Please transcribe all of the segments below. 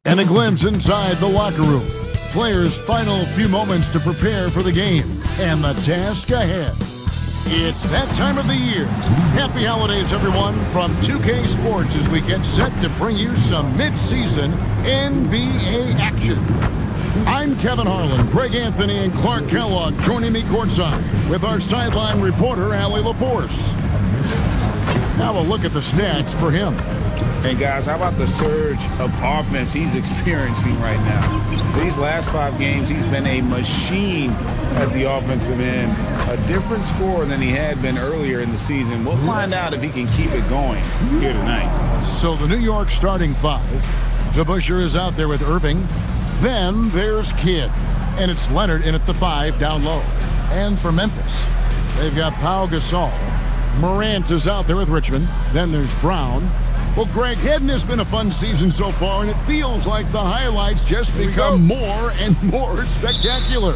And a glimpse inside the locker room. Players' final few moments to prepare for the game and the task ahead. It's that time of the year. Happy holidays, everyone, from 2K Sports as we get set to bring you some mid-season NBA action. I'm Kevin Harlan, Greg Anthony, and Clark Kellogg joining me courtside with our sideline reporter, Allie LaForce. Now a look at the stats for him. And guys, how about the surge of offense he's experiencing right now? These last 5 games, he's been a machine at the offensive end. A different scorer than he had been earlier in the season. We'll find out if he can keep it going here tonight. So the New York starting 5. DeBusschere is out there with Irving. Then there's Kidd. And it's Leonard in at the 5 down low. And for Memphis, they've got Pau Gasol. Morant is out there with Richmond. Then there's Brown. Well, Greg, hadn't this been a fun season so far? And it feels like the highlights just become more and more spectacular.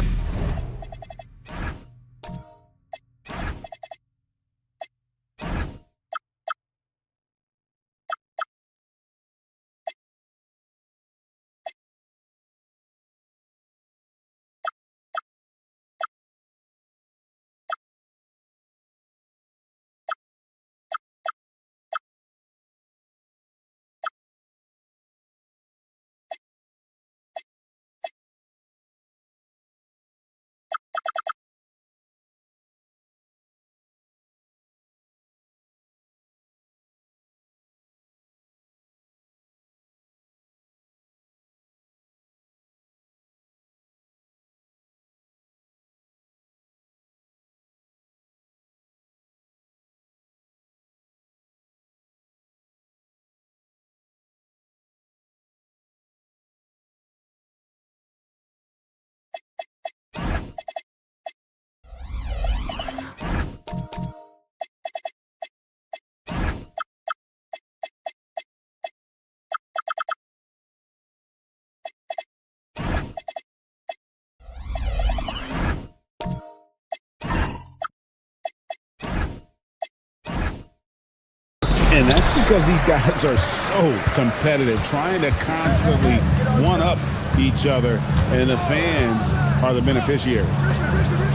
And that's because these guys are so competitive, trying to constantly one-up each other, and the fans are the beneficiaries.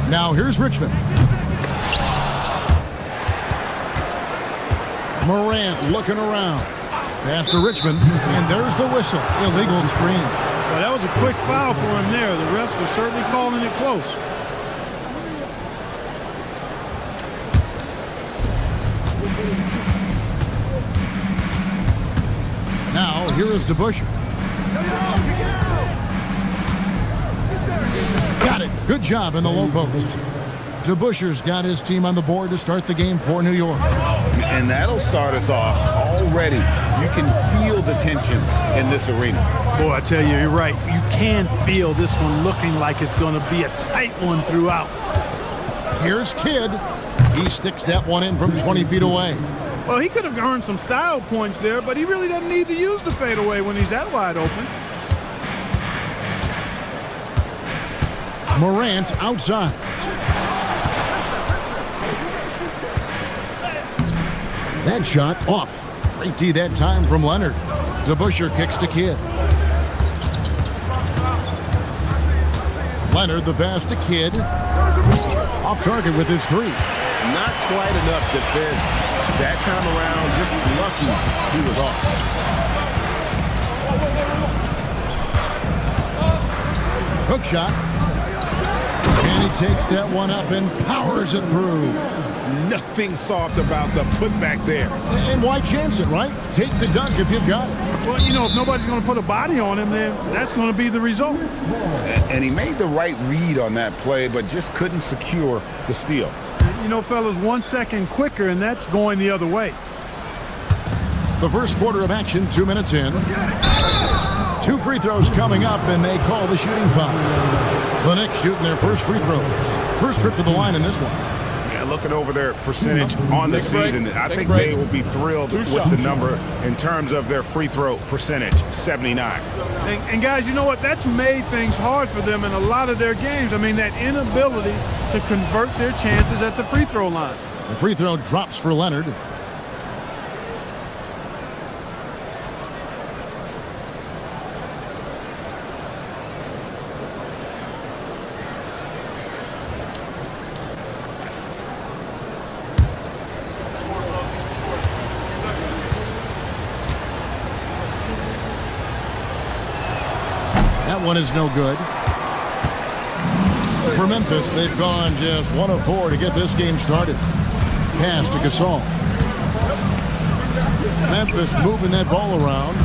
Now here's Richmond. Morant looking around. Pass to Richmond, and there's the whistle. Illegal screen. Well, that was a quick foul for him there. The refs are certainly calling it close. Now, here is DeBusschere. Got it. Good job in the low post. DeBusschere's got his team on the board to start the game for New York. And that'll start us off already. You can feel the tension in this arena. Boy, I tell you, you're right. You can feel this one looking like it's going to be a tight one throughout. Here's Kidd. He sticks that one in from 20 feet away. Well, he could have earned some style points there, but he really doesn't need to use the fadeaway when he's that wide open. Morant outside. That shot off. Great D that time from Leonard. DeBusschere kicks to Kidd. Leonard the pass to Kidd. Off target with his 3. Not quite enough defense. That time around, just lucky he was off. Hook shot. And he takes that one up and powers it through. Nothing soft about the putback there. And why chance it, right? Take the dunk if you've got it. Well, you know, if nobody's going to put a body on him, then that's going to be the result. And he made the right read on that play, but just couldn't secure the steal. You know, fellas, 1 second quicker, and that's going the other way. The first quarter of action, 2 minutes in. 2 free throws coming up, and they call the shooting foul. The Knicks shooting their first free throws. First trip to the line in this one. Yeah, looking over their percentage on the season, I think they will be thrilled with the number in terms of their free throw percentage, 79. And guys, you know what? That's made things hard for them in a lot of their games. I mean, that inability to convert their chances at the free throw line. The free throw drops for Leonard. That one is no good. For Memphis, they've gone just 1 of 4 to get this game started. Pass to Gasol. Memphis moving that ball around.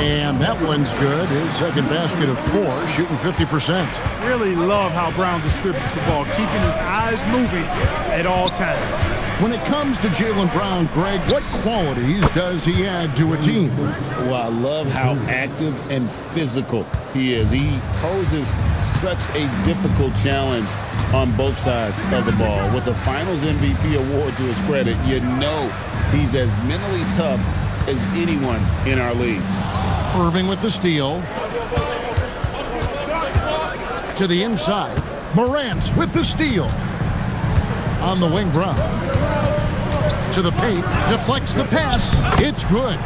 And that one's good. His second basket of 4, shooting 50%. Really love how Brown distributes the ball, keeping his eyes moving at all times. When it comes to Jaylen Brown, Greg, what qualities does he add to a team? Well, I love how active and physical he is. He poses such a difficult challenge on both sides of the ball. With a Finals MVP award to his credit, you know he's as mentally tough as anyone in our league. Irving with the steal. To the inside. Morant with the steal. On the wing, Brown. To the paint. Deflects the pass. It's good.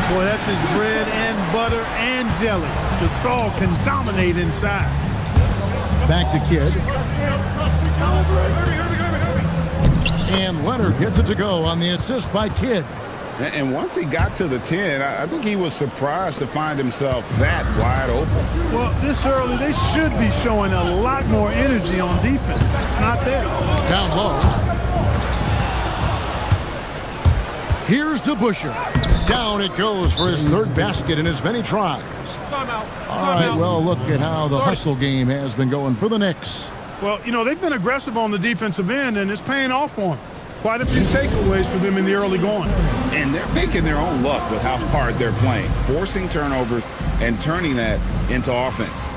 Boy, that's his bread and butter and jelly. Gasol can dominate inside. Back to Kidd. And Leonard gets it to go on the assist by Kidd. And once he got to the 10, I think he was surprised to find himself that wide open. Well, this early, they should be showing a lot more energy on defense. It's not there. Down low. Here's DeBusschere. Down it goes for his third basket in as many tries. Timeout. All right, well, look at how the hustle game has been going for the Knicks. Well, you know, they've been aggressive on the defensive end, and it's paying off for them. Quite a few takeaways for them in the early going. And they're making their own luck with how hard they're playing, forcing turnovers and turning that into offense.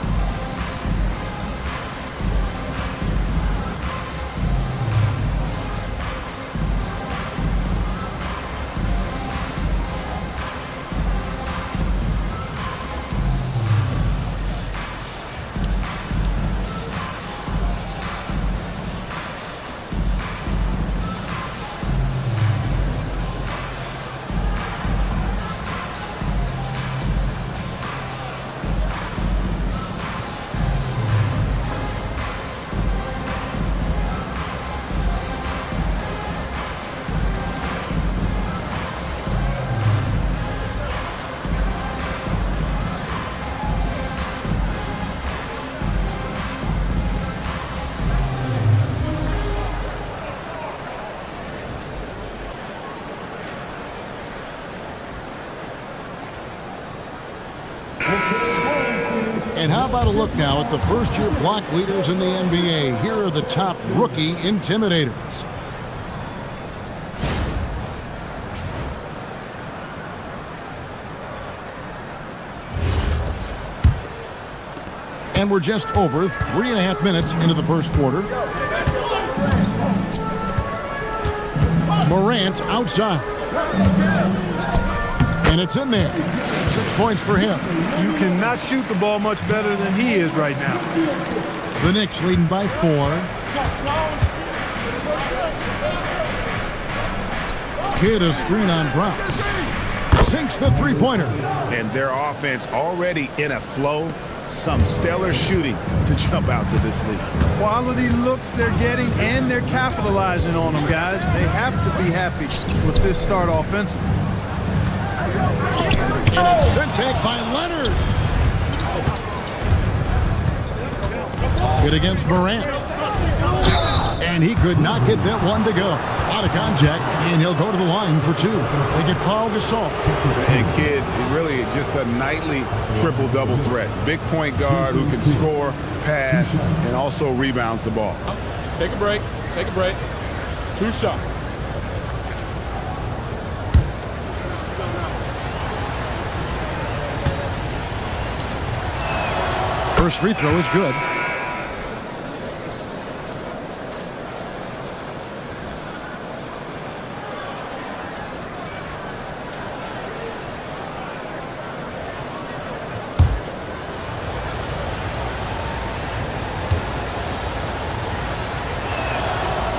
And how about a look now at the first-year block leaders in the NBA? Here are the top rookie intimidators. And we're just over 3.5 minutes into the first quarter. Morant outside. And it's in there. 6 points for him. You cannot shoot the ball much better than he is right now. The Knicks leading by 4. Hit a screen on Brown. Sinks the three-pointer. And their offense already in a flow. Some stellar shooting to jump out to this league. Quality looks they're getting, and they're capitalizing on them, guys. They have to be happy with this start offensively. And it's sent back by Leonard. Good against Morant. And he could not get that one to go. Out of contact, and he'll go to the line for 2. They get Paul Gasol. And Kidd, really just a nightly triple-double threat. Big point guard who can score, pass, and also rebounds the ball. Take a break. Take a break. 2 shots. First free throw is good.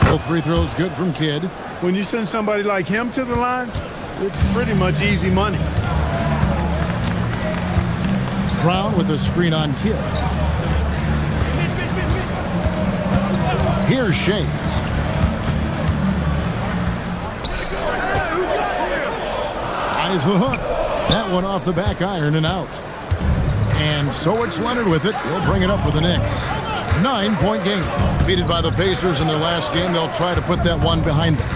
Both free throws good from Kidd. When you send somebody like him to the line, it's pretty much easy money. Brown with a screen on Kidd. Here's Shades. Tries the hook. That one off the back iron and out. And so it's Leonard with it. He'll bring it up for the Knicks. 9-point game. Defeated by the Pacers in their last game, they'll try to put that one behind them.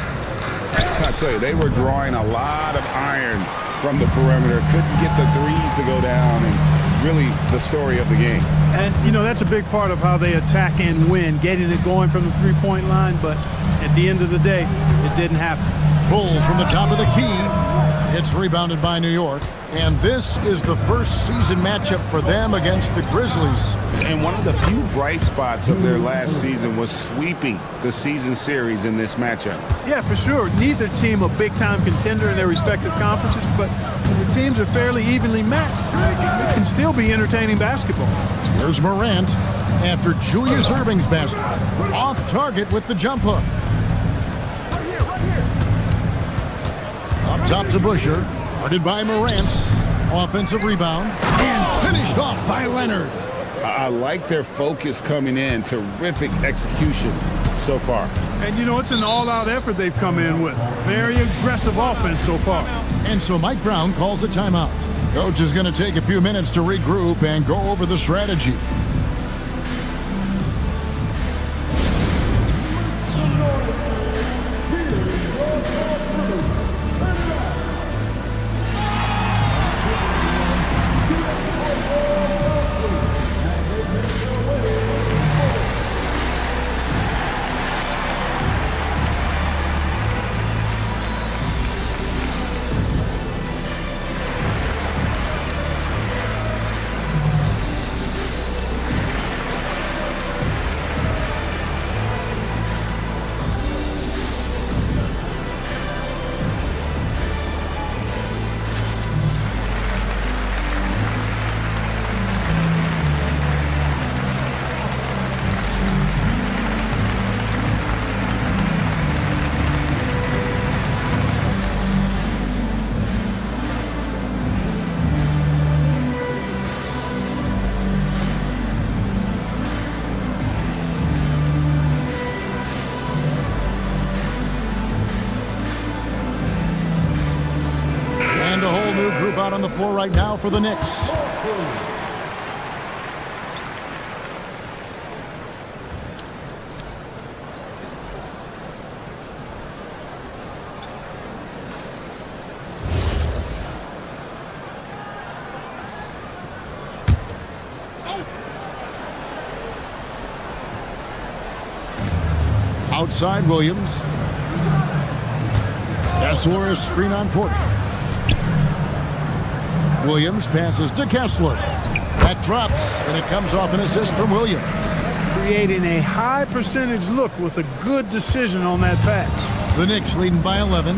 I tell you, they were drawing a lot of iron from the perimeter. Couldn't get the threes to go down, and really the story of the game. And, you know, that's a big part of how they attack and win, getting it going from the three-point line. But at the end of the day, it didn't happen. Pull from the top of the key. It's rebounded by New York. And this is the first season matchup for them against the Grizzlies. And one of the few bright spots of their last season was sweeping the season series in this matchup. Yeah, for sure. Neither team a big-time contender in their respective conferences, but the teams are fairly evenly matched. It can still be entertaining basketball. Here's Morant after Julius Erving's basket. Off target with the jump hook. Up top to Busher. Guarded by Morant. Offensive rebound. And finished off by Leonard. I like their focus coming in. Terrific execution so far. And, you know, it's an all-out effort they've come in with. Very aggressive offense so far. And so Mike Brown calls a timeout. Coach is going to take a few minutes to regroup and go over the strategy. Out on the floor right now for the Knicks. Outside Williams. Kessler is screen on Porter. Williams passes to Kessler. That drops, and it comes off an assist from Williams. Creating a high percentage look with a good decision on that pass. The Knicks leading by 11.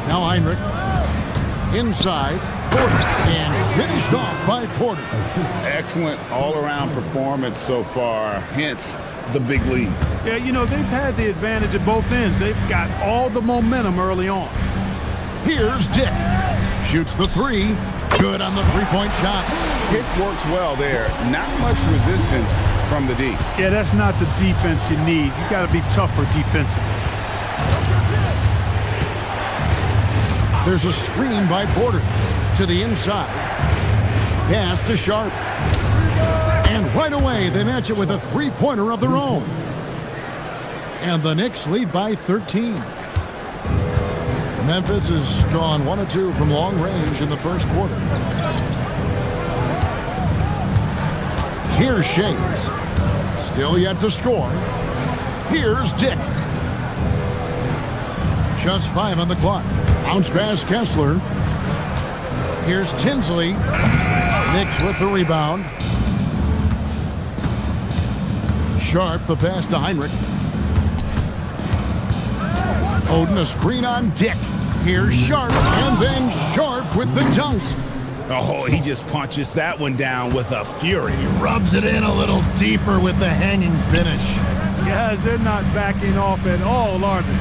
Now Heinrich. Inside. Porter. And finished off by Porter. Excellent all-around performance so far, hence the big lead. Yeah, you know, they've had the advantage at both ends. They've got all the momentum early on. Here's Dick. Shoots the three. Good on the three-point shot. It works well there. Not much resistance from the D. Yeah, that's not the defense you need. You got to be tougher defensively. There's a screen by Porter to the inside. Pass to Sharp. And right away, they match it with a three-pointer of their own. And the Knicks lead by 13. Memphis has gone 1 of 2 from long range in the first quarter. Here's Shays. Still yet to score. Here's Dick. Just 5 on the clock. Bounce pass Kessler. Here's Tinsley. Knicks with the rebound. Sharp, the pass to Heinrich. Oden, a screen on Dick. Here's Sharp, and then Sharp with the dunk. Oh, he just punches that one down with a fury. He rubs it in a little deeper with the hanging finish. Guys, they're not backing off at all, are they?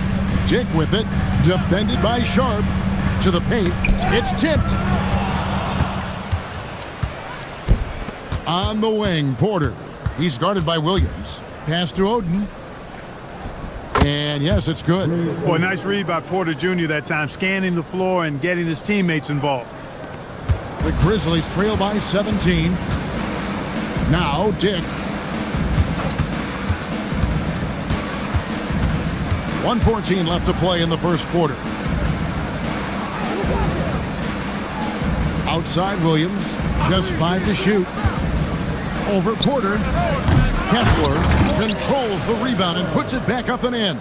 Dick with it, defended by Sharp. To the paint, it's tipped. On the wing, Porter. He's guarded by Williams. Pass to Oden. And yes, it's good. Boy, nice read by Porter Jr. that time, scanning the floor and getting his teammates involved. The Grizzlies trail by 17. Now Dick. 1:14 left to play in the first quarter. Outside Williams, just 5 to shoot. Over Porter. Kessler controls the rebound and puts it back up and in.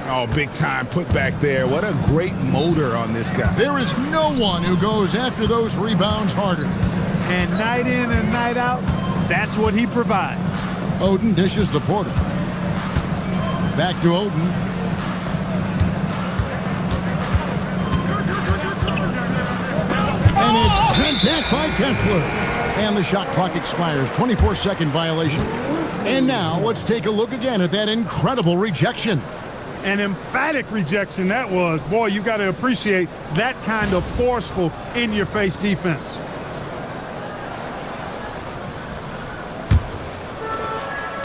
Oh, big time put back there. What a great motor on this guy. There is no one who goes after those rebounds harder. And night in and night out, that's what he provides. Oden dishes to Porter. Back to Oden. And it's sent back by Kessler. And the shot clock expires. 24-second violation. And now let's take a look again at that incredible rejection. An emphatic rejection that was. Boy, you got to appreciate that kind of forceful, in-your-face defense.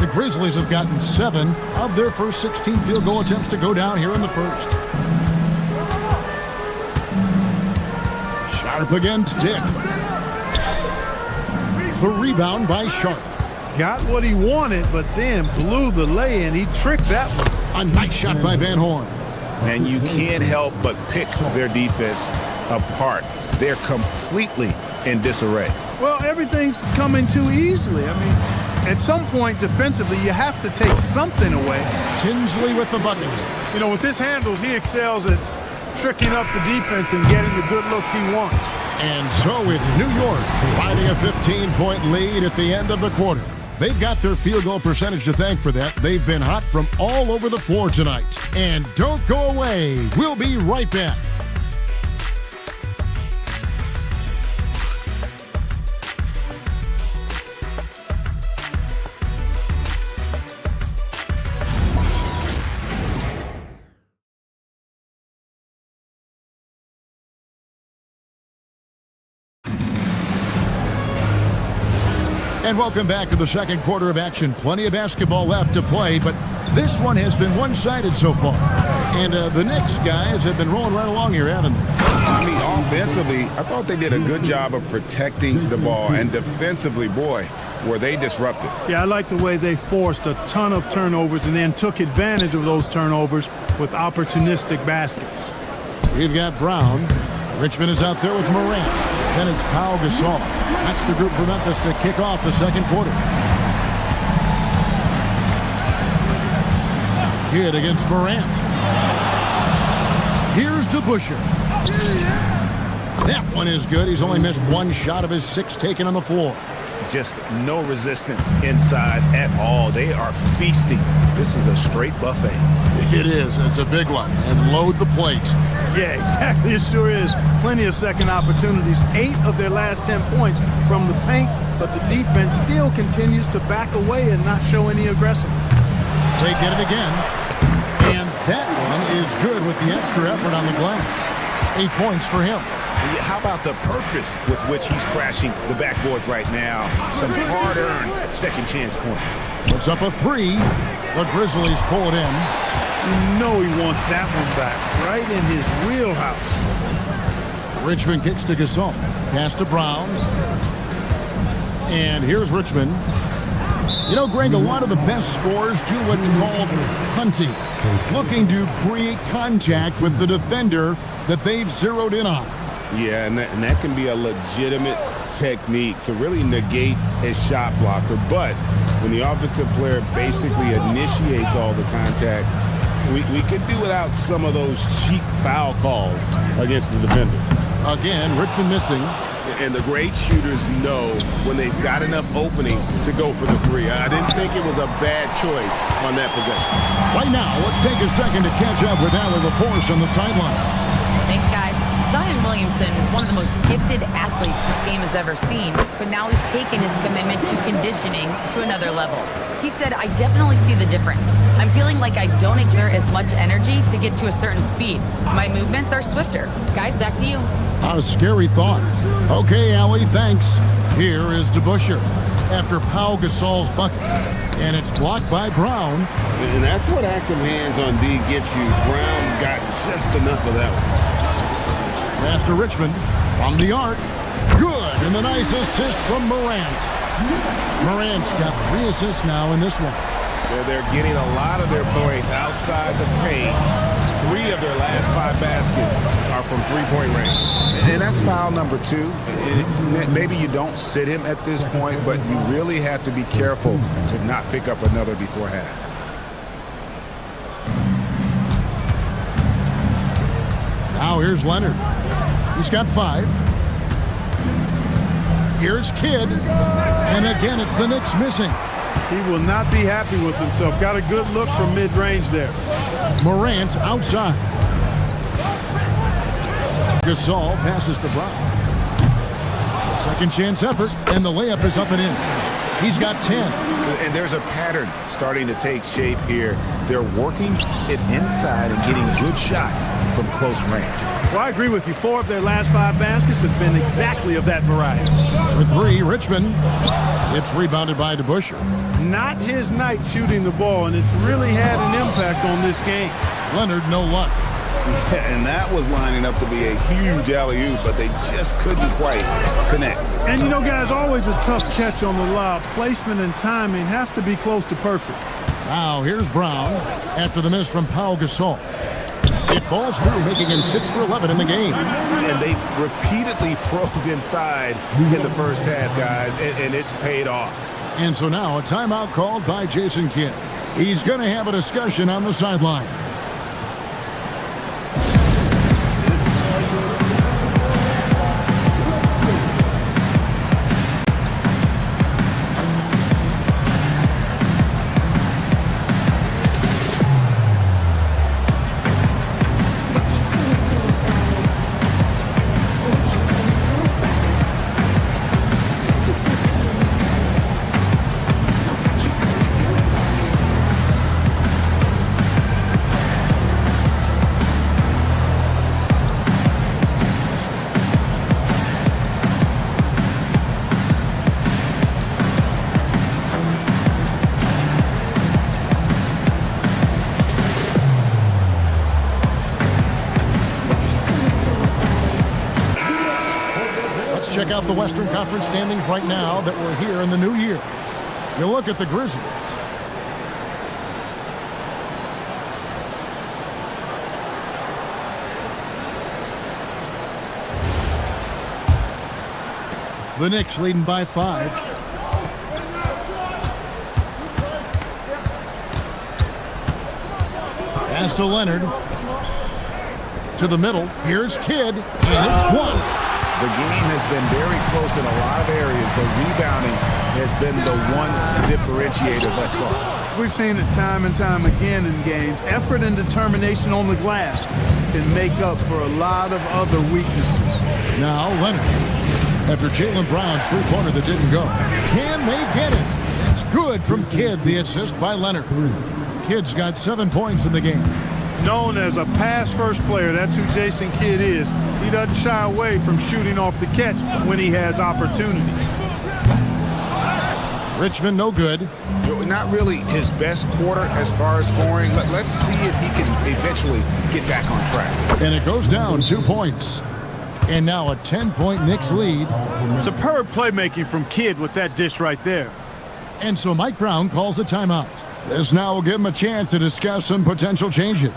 The Grizzlies have gotten 7 of their first 16 field goal attempts to go down here in the first. Sharp against Dick. The rebound by Sharp. Got what he wanted, but then blew the lay-in. He tricked that one. A nice shot by Van Horn. And you can't help but pick their defense apart. They're completely in disarray. Well, everything's coming too easily. I mean, at some point defensively, you have to take something away. Tinsley with the bucket. You know, with his handles, he excels at tricking up the defense and getting the good looks he wants. And so it's New York finding a 15-point lead at the end of the quarter. They've got their field goal percentage to thank for that. They've been hot from all over the floor tonight. And don't go away. We'll be right back. And welcome back to the second quarter of action. Plenty of basketball left to play, but this one has been one-sided so far. And the Knicks guys have been rolling right along here, haven't they? I mean, offensively, I thought they did a good job of protecting the ball. And defensively, boy, were they disruptive. Yeah, I like the way they forced a ton of turnovers and then took advantage of those turnovers with opportunistic baskets. We've got Brown. Richmond is out there with Morant. Then it's Pau Gasol. That's the group for Memphis to kick off the second quarter. Kidd against Morant. Here's DeBusschere. That one is good. He's only missed one shot of his 6 taken on the floor. Just no resistance inside at all. They are feasting. This is a straight buffet. It is. It's a big one. And load the plate. Yeah, exactly. It sure is. Plenty of second opportunities. 8 of their last 10 points from the paint, but the defense still continues to back away and not show any aggression. They get it again. And that one is good with the extra effort on the glass. 8 points for him. How about the purpose with which he's crashing the backboards right now? Some hard-earned second chance points. Puts up a 3. The Grizzlies pull it in. You know he wants that one back, right in his wheelhouse. Richmond kicks to Gasol. Pass to Brown. And here's Richmond. You know, Greg, a lot of the best scorers do what's called hunting, looking to create contact with the defender that they've zeroed in on. Yeah, and that can be a legitimate technique to really negate a shot blocker. But when the offensive player basically initiates all the contact, we could do without some of those cheap foul calls against the defenders. Again, Richmond missing. And the great shooters know when they've got enough opening to go for the 3. I didn't think it was a bad choice on that possession. Right now, let's take a second to catch up with Allie LaForce on the sideline. Thanks, guys. Zion Williamson is one of the most gifted athletes this game has ever seen, but now he's taken his commitment to conditioning to another level. He said, I definitely see the difference. I'm feeling like I don't exert as much energy to get to a certain speed. My movements are swifter. Guys, back to you. A scary thought. Okay, Allie, thanks. Here is DeBusschere after Pau Gasol's bucket. And it's blocked by Brown. And that's what active hands on D gets you. Brown got just enough of that one. Pass to Richmond from the arc. Good, and the nice assist from Morant. Morant's got 3 assists now in this one. They're getting a lot of their points outside the paint. 3 of their last 5 baskets are from three-point range. And that's foul number 2. Maybe you don't sit him at this point, but you really have to be careful to not pick up another before half. Now here's Leonard. He's got 5. Here's Kidd. And again, it's the Knicks missing. He will not be happy with himself. Got a good look from mid-range there. Morant outside. Gasol passes to Brown. A second chance effort, and the layup is up and in. He's got 10. And there's a pattern starting to take shape here. They're working it inside and getting good shots from close range. Well, I agree with you. 4 of their last 5 baskets have been exactly of that variety. For 3, Richmond. It's rebounded by DeBusschere. Not his night shooting the ball, and it's really had an impact on this game. Leonard, no luck. And that was lining up to be a huge alley-oop, but they just couldn't quite connect. And you know, guys, always a tough catch on the lob. Placement and timing have to be close to perfect. Now here's Brown after the miss from Pau Gasol. It falls through, making him 6 for 11 in the game. And they've repeatedly probed inside in the first half, guys, and it's paid off. And so now a timeout called by Jason Kidd. He's going to have a discussion on the sideline. Check out the Western Conference standings right now that we're here in the new year. You look at the Grizzlies. The Knicks leading by 5. Pass to Leonard. To the middle. Here's Kidd. And it's blocked. The game has been very close in a lot of areas, but rebounding has been the one differentiator thus far. We've seen it time and time again in games. Effort and determination on the glass can make up for a lot of other weaknesses. Now Leonard, after Jaylen Brown's three-pointer that didn't go. Can they get it? That's good from Kidd, the assist by Leonard. Kidd's got 7 points in the game. Known as a pass-first player, that's who Jason Kidd is. He doesn't shy away from shooting off the catch when he has opportunities. Richmond, no good. Not really his best quarter as far as scoring. Let's see if he can eventually get back on track. And it goes down 2 points. And now a 10-point Knicks lead. Superb playmaking from Kidd with that dish right there. And so Mike Brown calls a timeout. This now will give him a chance to discuss some potential changes.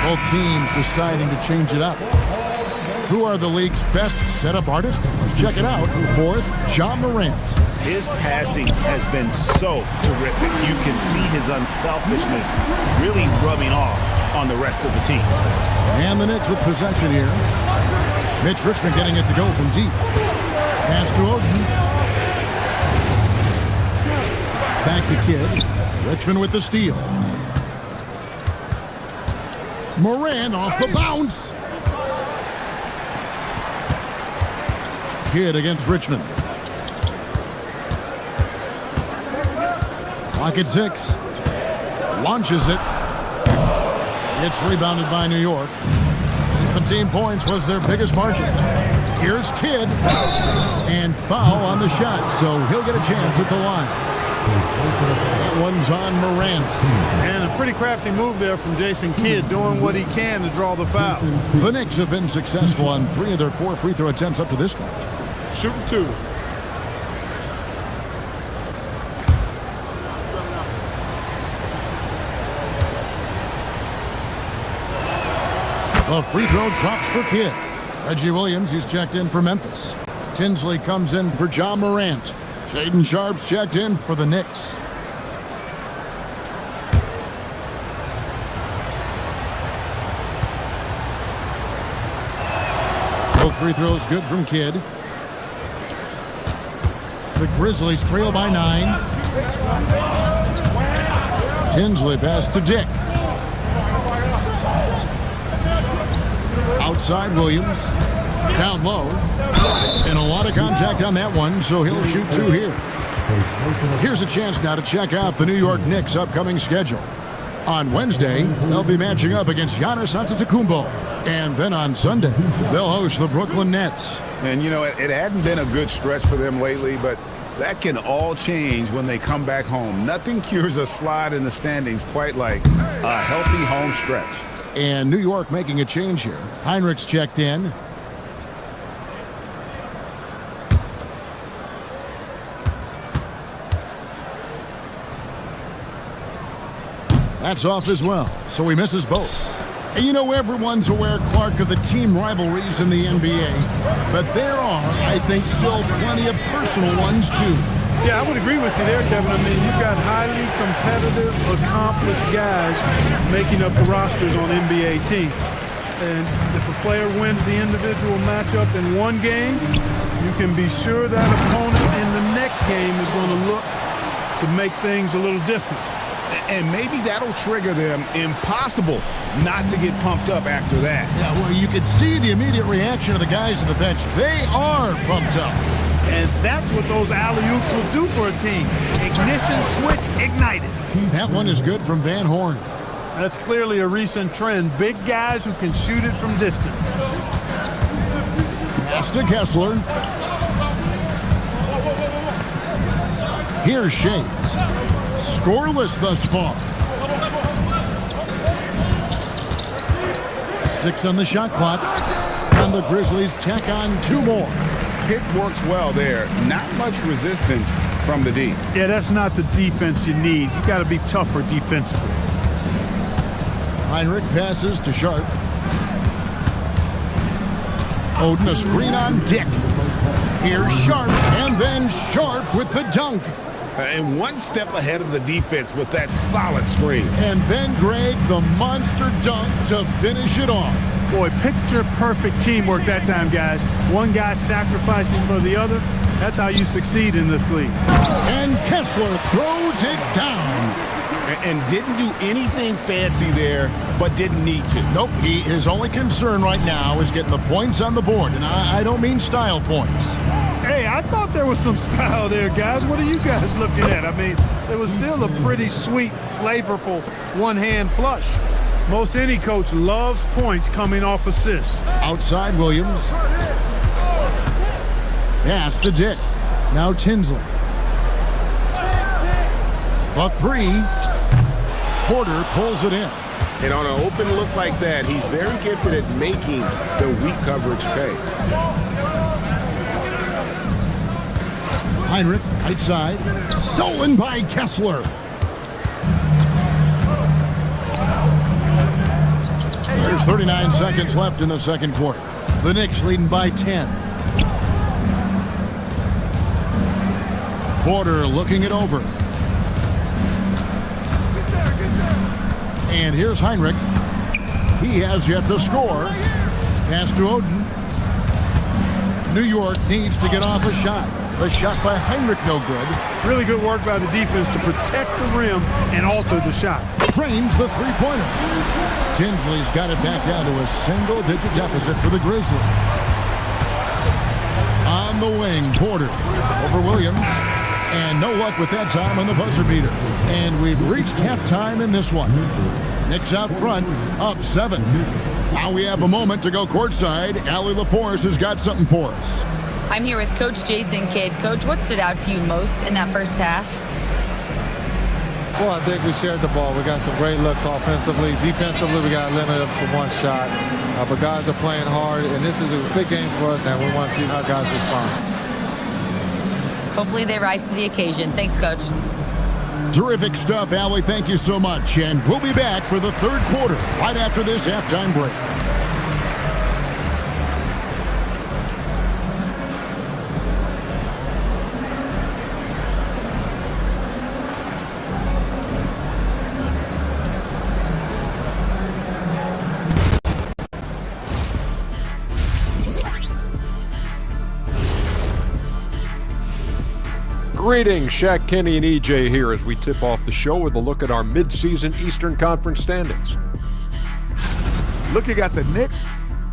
Both teams deciding to change it up. Who are the league's best setup artists? Let's check it out. 4th, Ja Morant. His passing has been so terrific. You can see his unselfishness really rubbing off on the rest of the team. And the Knicks with possession here. Mitch Richmond getting it to go from deep. Pass to Oden. Back to Kidd. Richmond with the steal. Morant off the bounce. Kidd against Richmond. Clock at 6. Launches it. It's rebounded by New York. 17 points was their biggest margin. Here's Kidd. And foul on the shot, so he'll get a chance at the line. That one's on Morant. And a pretty crafty move there from Jason Kidd, doing what he can to draw the foul. The Knicks have been successful on 3 of their 4 free throw attempts up to this point. Shooting 2. The free throw drops for Kidd. Reggie Williams, he's checked in for Memphis. Tinsley comes in for John Morant. Shaedon Sharpe's checked in for the Knicks. Both free throws good from Kidd. The Grizzlies trail by 9. Tinsley pass to Dick. Outside Williams. Down low. And a lot of contact on that one, so he'll shoot 2 here. Here's a chance now to check out the New York Knicks' upcoming schedule. On Wednesday, they'll be matching up against Giannis Antetokounmpo. And then on Sunday, they'll host the Brooklyn Nets. And, you know, it hadn't been a good stretch for them lately, but that can all change when they come back home. Nothing cures a slide in the standings quite like a healthy home stretch. And New York making a change here. Heinrich's checked in. That's off as well, so he misses both. And you know, everyone's aware, Clark, of the team rivalries in the NBA. But there are, I think, still plenty of personal ones, too. Yeah, I would agree with you there, Kevin. I mean, you've got highly competitive, accomplished guys making up the rosters on NBA teams. And if a player wins the individual matchup in one game, you can be sure that opponent in the next game is going to look to make things a little different. And maybe that'll trigger them. Impossible not to get pumped up after that. Yeah, well, you could see the immediate reaction of the guys on the bench. They are pumped up. And that's what those alley-oops will do for a team. Ignition switch ignited. That one is good from Van Horn. That's clearly a recent trend. Big guys who can shoot it from distance. Pass to Kessler. Here's Shades. Scoreless thus far. 6 on the shot clock. And the Grizzlies tack on 2 more. Pick works well there. Not much resistance from the D. Yeah, that's not the defense you need. You got to be tougher defensively. Heinrich passes to Sharpe. Oden a screen on Dick. Here's Sharpe, and then Sharpe with the dunk. And one step ahead of the defense with that solid screen. And then Greg, the monster dunk to finish it off. Boy, picture-perfect teamwork that time, guys. One guy sacrificing for the other. That's how you succeed in this league. And Kessler throws it down. And didn't do anything fancy there, but didn't need to. Nope, his only concern right now is getting the points on the board. And I don't mean style points. Hey, I thought there was some style there, guys. What are you guys looking at? I mean, it was still a pretty sweet, flavorful one-hand flush. Most any coach loves points coming off assists. Outside Williams. Pass to Dick. Now Tinsley. The 3. Porter pulls it in. And on an open look like that, he's very gifted at making the weak coverage pay. Heinrich, right side. Stolen by Kessler. There's 39 seconds left in the second quarter. The Knicks leading by 10. Porter looking it over. And here's Heinrich. He has yet to score. Pass to Oden. New York needs to get off a shot. The shot by Heinrich no good. Really good work by the defense to protect the rim and alter the shot. Frames the three-pointer. Tinsley's got it back down to a single-digit deficit for the Grizzlies. On the wing, Porter over Williams. And no luck with that time on the buzzer beater. And we've reached halftime in this one. Knicks out front, up 7. Now we have a moment to go courtside. Allie LaForce has got something for us. I'm here with Coach Jason Kidd. Coach, what stood out to you most in that first half? Well, I think we shared the ball. We got some great looks offensively. Defensively, we got limited up to one shot. But guys are playing hard, and this is a big game for us, and we want to see how guys respond. Hopefully they rise to the occasion. Thanks, Coach. Terrific stuff, Allie. Thank you so much. And we'll be back for the third quarter right after this halftime break. Greetings, Shaq, Kenny, and EJ here as we tip off the show with a look at our midseason Eastern Conference standings. Looking at the Knicks,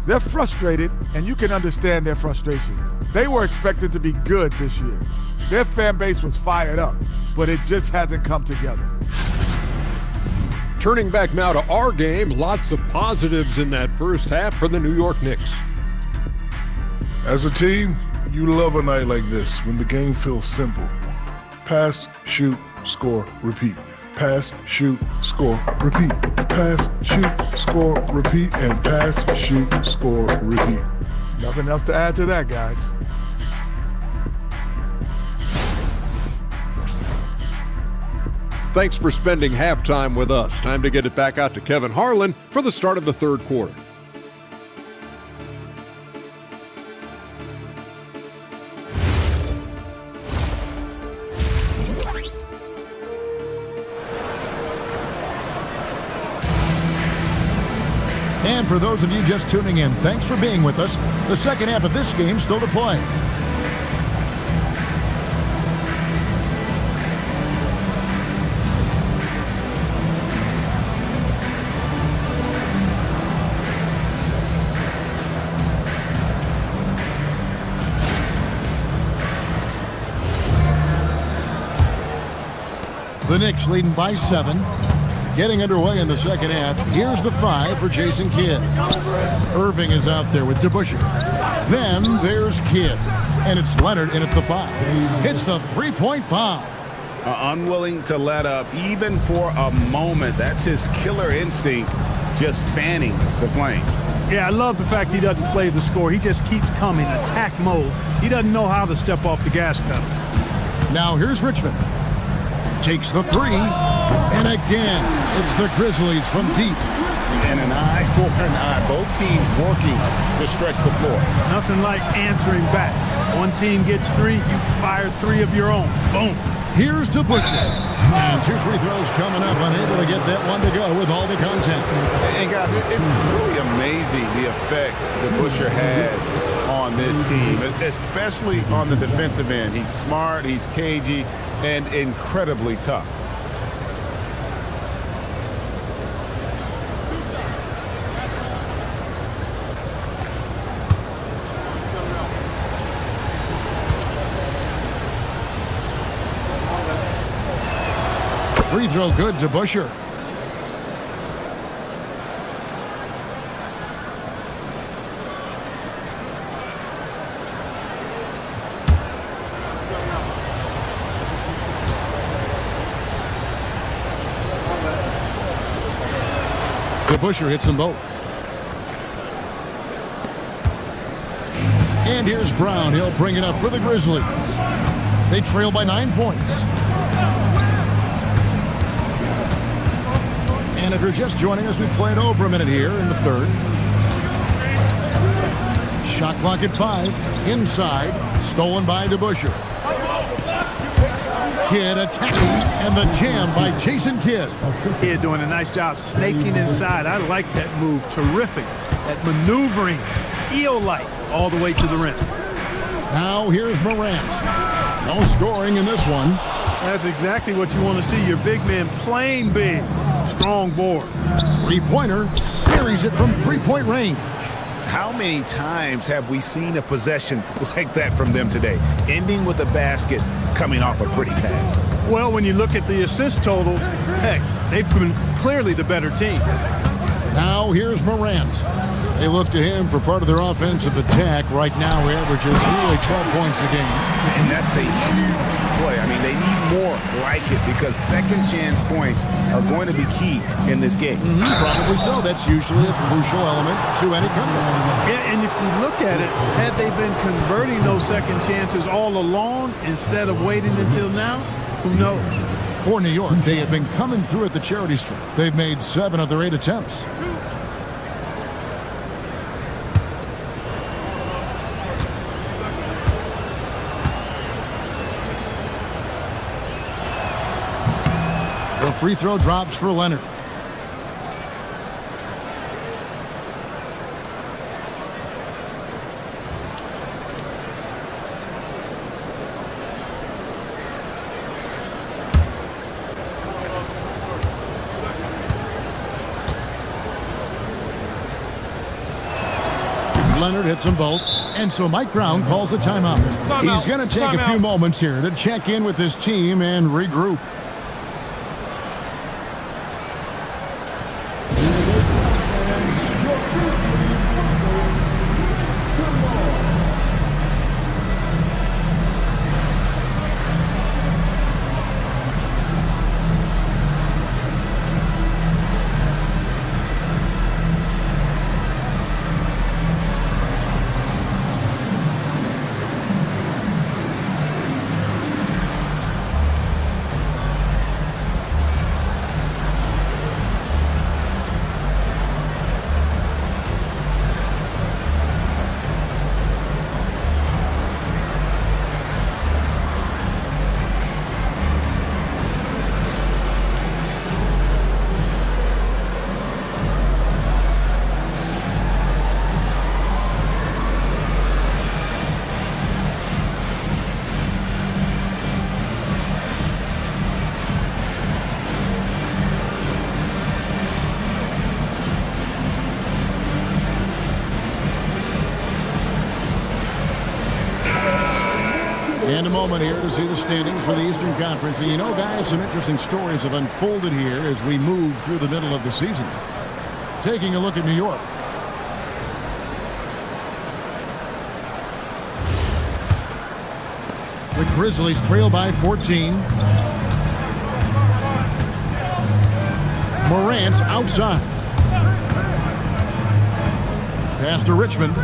they're frustrated, and you can understand their frustration. They were expected to be good this year. Their fan base was fired up, but it just hasn't come together. Turning back now to our game, lots of positives in that first half for the New York Knicks. As a team, you love a night like this when the game feels simple. Pass, shoot, score, repeat. Pass, shoot, score, repeat. Pass, shoot, score, repeat, and pass, shoot, score, repeat. Nothing else to add to that, guys. Thanks for spending halftime with us. Time to get it back out to Kevin Harlan for the start of the third quarter. And for those of you just tuning in, thanks for being with us. The second half of this game still to play. The Knicks leading by 7. Getting underway in the second half. Here's the 5 for Jason Kidd. Irving is out there with DeBusschere. Then there's Kidd. And it's Leonard in at the 5. Hits the three-point bomb. Unwilling to let up even for a moment. That's his killer instinct, just fanning the Flames. Yeah, I love the fact he doesn't play the score. He just keeps coming, attack mode. He doesn't know how to step off the gas pedal. Now here's Richmond. Takes the 3. And again, it's the Grizzlies from deep. And an eye for an eye. Both teams working to stretch the floor. Nothing like answering back. One team gets 3, you fire 3 of your own. Boom. Here's DeBusschere. And 2 free throws coming up, unable to get that one to go with all the content. And guys, it's really amazing the effect DeBusschere has on this team, especially on the defensive end. He's smart, he's cagey, and incredibly tough. Free throw good to DeBusschere. DeBusschere hits them both. And here's Brown. He'll bring it up for the Grizzlies. They trail by 9 points. And if you're just joining us, we play it over a minute here in the third. Shot clock at 5. Inside. Stolen by DeBusschere. Kidd attacking, and the jam by Jason Kidd. Kidd doing a nice job snaking inside. I like that move. Terrific. That maneuvering, eel-like, all the way to the rim. Now here's Morant. No scoring in this one. That's exactly what you want to see. Your big man playing big. Strong board. Three-pointer. Buries it from three-point range. How many times have we seen a possession like that from them today, ending with a basket coming off a pretty pass? Well, when you look at the assist totals, heck, they've been clearly the better team. Now here's Morant. They look to him for part of their offensive attack. Right now he averages nearly 12 points a game. And that's a huge play. I mean, they need more like it because second chance points are going to be key in this game. Probably so. That's usually a crucial element to any comeback. Yeah, and if you look at it, had they been converting those second chances all along instead of waiting until now, who knows? For New York, they have been coming through at the charity stripe. They've made 7 of their 8 attempts. The free throw drops for Leonard. Leonard hits them both, and so Mike Brown calls a timeout. He's going to take a few moments here to check in with his team and regroup. And a moment here to see the standings for the Eastern Conference. And you know, guys, some interesting stories have unfolded here as we move through the middle of the season. Taking a look at New York. The Grizzlies trail by 14. Morant outside. Pass to Richmond.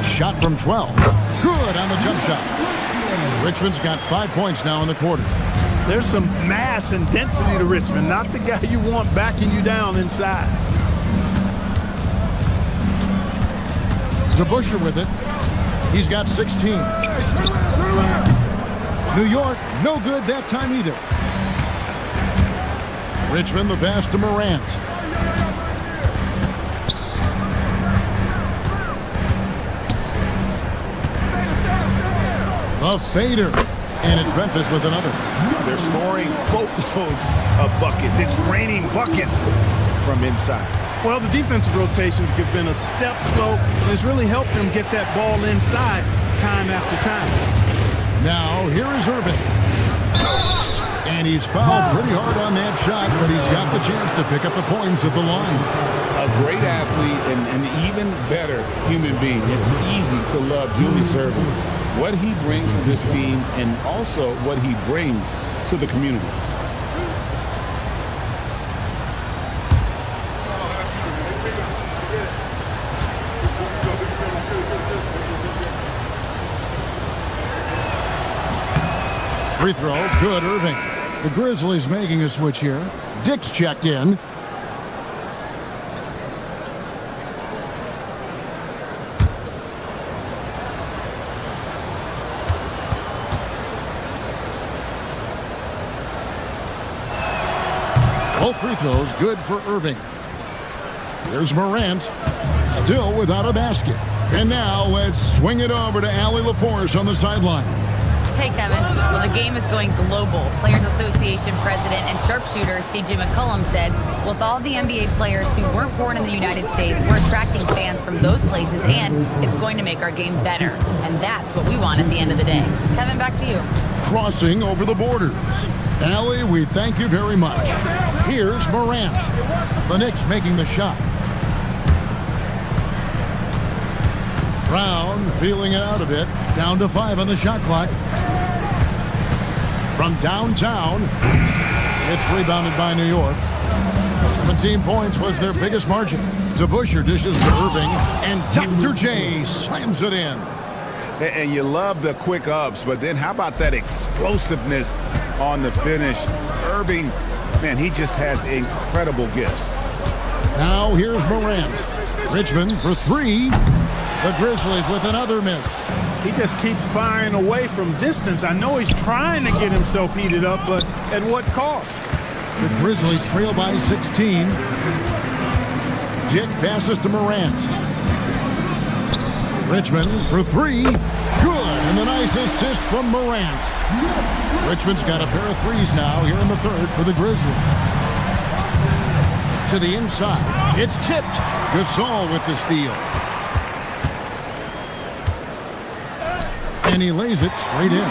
Shot from 12. Good on the jump shot. Richmond's got 5 points now in the quarter. There's some mass and density to Richmond, not the guy you want backing you down inside. DeBuscher with it. He's got 16. New York, no good that time either. Richmond, the pass to Morant. A fader, and it's Memphis with another. They're scoring boatloads of buckets. It's raining buckets from inside. Well, the defensive rotations have been a step slow, and it's really helped them get that ball inside time after time. Now, here is Irving. And he's fouled pretty hard on that shot, but he's got the chance to pick up the points at the line. A great athlete and an even better human being. It's easy to love Julius Irving. What he brings to this team and also what he brings to the community. Free throw, good, Irving. The Grizzlies making a switch here. Dick's checked in. Both free throws good for Irving. There's Morant, still without a basket. And now let's swing it over to Allie LaForce on the sideline. Hey, Kevin. Well, the game is going global. Players Association President and sharpshooter C.J. McCollum said, with all the NBA players who weren't born in the United States, we're attracting fans from those places, and it's going to make our game better. And that's what we want at the end of the day. Kevin, back to you. Crossing over the borders. Allie, we thank you very much. Here's Morant. The Knicks making the shot. Brown feeling it out a bit. Down to 5 on the shot clock. From downtown, it's rebounded by New York. 17 points was their biggest margin. DeBusschere dishes to Irving, and Dr. J slams it in. And you love the quick ups, but then how about that explosiveness on the finish? Irving, man, he just has incredible gifts. Now here's Morant. Richmond for 3. The Grizzlies with another miss. He just keeps firing away from distance. I know he's trying to get himself heated up, but at what cost? The Grizzlies trail by 16. Dick passes to Morant. Richmond for 3. Good. And the nice assist from Morant. Richmond's got a pair of threes now here in the third for the Grizzlies. To the inside. It's tipped. Gasol with the steal. And he lays it straight in.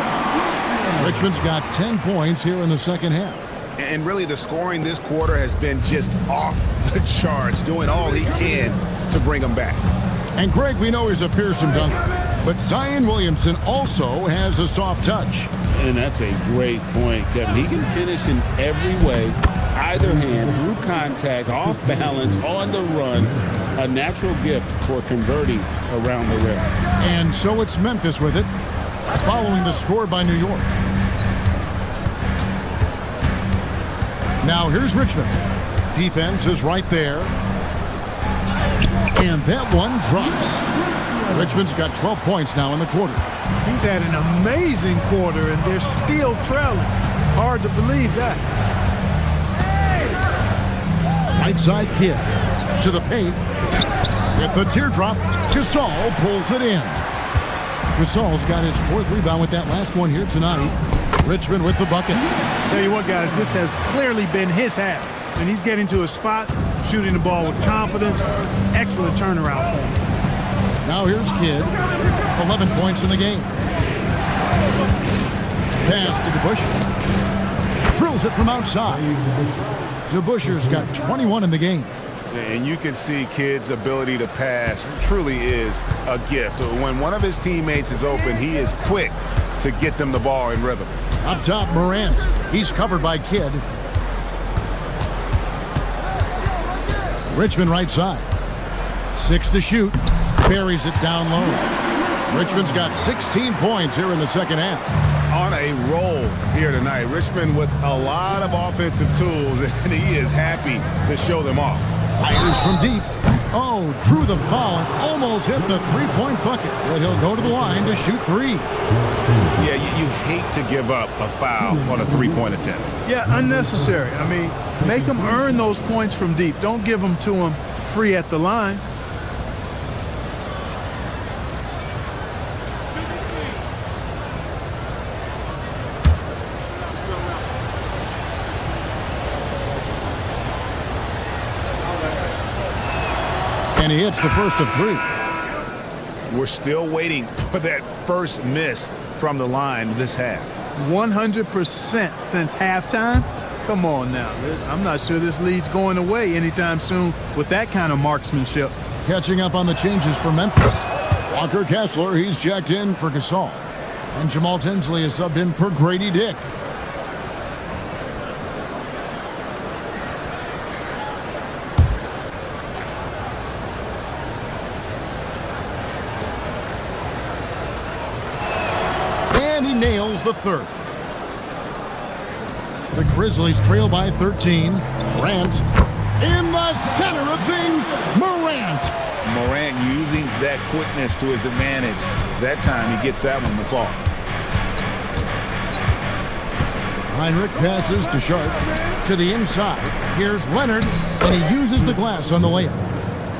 Richmond's got 10 points here in the second half. And really the scoring this quarter has been just off the charts, doing all he can to bring them back. And Greg, we know he's a fearsome dunker, but Zion Williamson also has a soft touch. And that's a great point, Kevin. He can finish in every way, either hand, through contact, off balance, on the run. A natural gift for converting around the rim. And so it's Memphis with it, following the score by New York. Now here's Richmond. Defense is right there. And that one drops. Richmond's got 12 points now in the quarter. He's had an amazing quarter, and they're still trailing. Hard to believe that. Right side Kid to the paint. With the teardrop, Gasol pulls it in. Gasol's got his 4th rebound with that last one here tonight. Richmond with the bucket. Tell you what, guys, this has clearly been his half. And he's getting to his spots, shooting the ball with confidence. Excellent turnaround for him. Now here's Kidd. 11 points in the game. Pass to DeBusschere. Drills it from outside. DeBusschere's got 21 in the game. And you can see Kidd's ability to pass truly is a gift. When one of his teammates is open, he is quick to get them the ball in rhythm. Up top, Morant. He's covered by Kidd. Richmond right side. 6 to shoot. Buries it down low. Richmond's got 16 points here in the second half. On a roll here tonight. Richmond with a lot of offensive tools, and he is happy to show them off. Fires from deep. Oh, drew the foul and almost hit the three-point bucket. But he'll go to the line to shoot 3. Yeah, you hate to give up a foul on a three-point attempt. Yeah, unnecessary. I mean, make them earn those points from deep. Don't give them to them free at the line. And he hits the first of 3. We're still waiting for that first miss from the line this half. 100% since halftime? Come on now. I'm not sure this lead's going away anytime soon with that kind of marksmanship. Catching up on the changes for Memphis. Walker Kessler, he's checked in for Gasol. And Jamal Tinsley is subbed in for Grady Dick. Nails the third. The Grizzlies trail by 13. Morant in the center of things. Morant using that quickness to his advantage. That time he gets that one to fall. Heinrich passes to Sharp to the inside. Here's Leonard, and he uses the glass on the layup.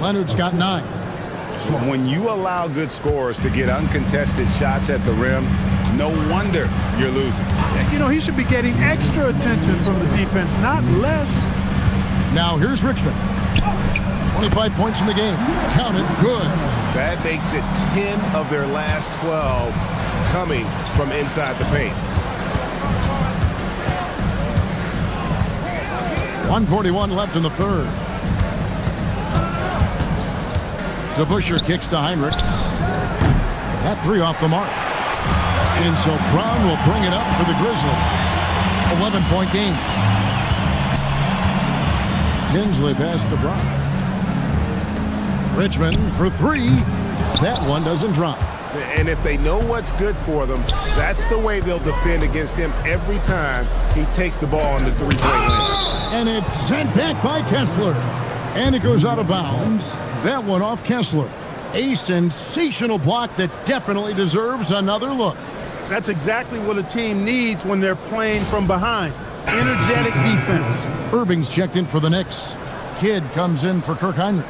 Leonard's got 9. When you allow good scorers to get uncontested shots at the rim, No wonder you're losing. You know, he should be getting extra attention from the defense, not less. Now here's Richmond. 25 points in the game. Count it. Good. That makes it 10 of their last 12 coming from inside the paint. 1:41 left in the third. DeBusschere kicks to Heinrich. That three off the mark. And so Brown will bring it up for the Grizzlies. 11-point game. Tinsley pass to Brown. Richmond for three. That one doesn't drop. And if they know what's good for them, that's the way they'll defend against him every time he takes the ball on the three-point line. And it's sent back by Kessler. And it goes out of bounds. That one off Kessler. A sensational block that definitely deserves another look. That's exactly what a team needs when they're playing from behind. Energetic defense. Irving's checked in for the Knicks. Kidd comes in for Kirk Heinrich.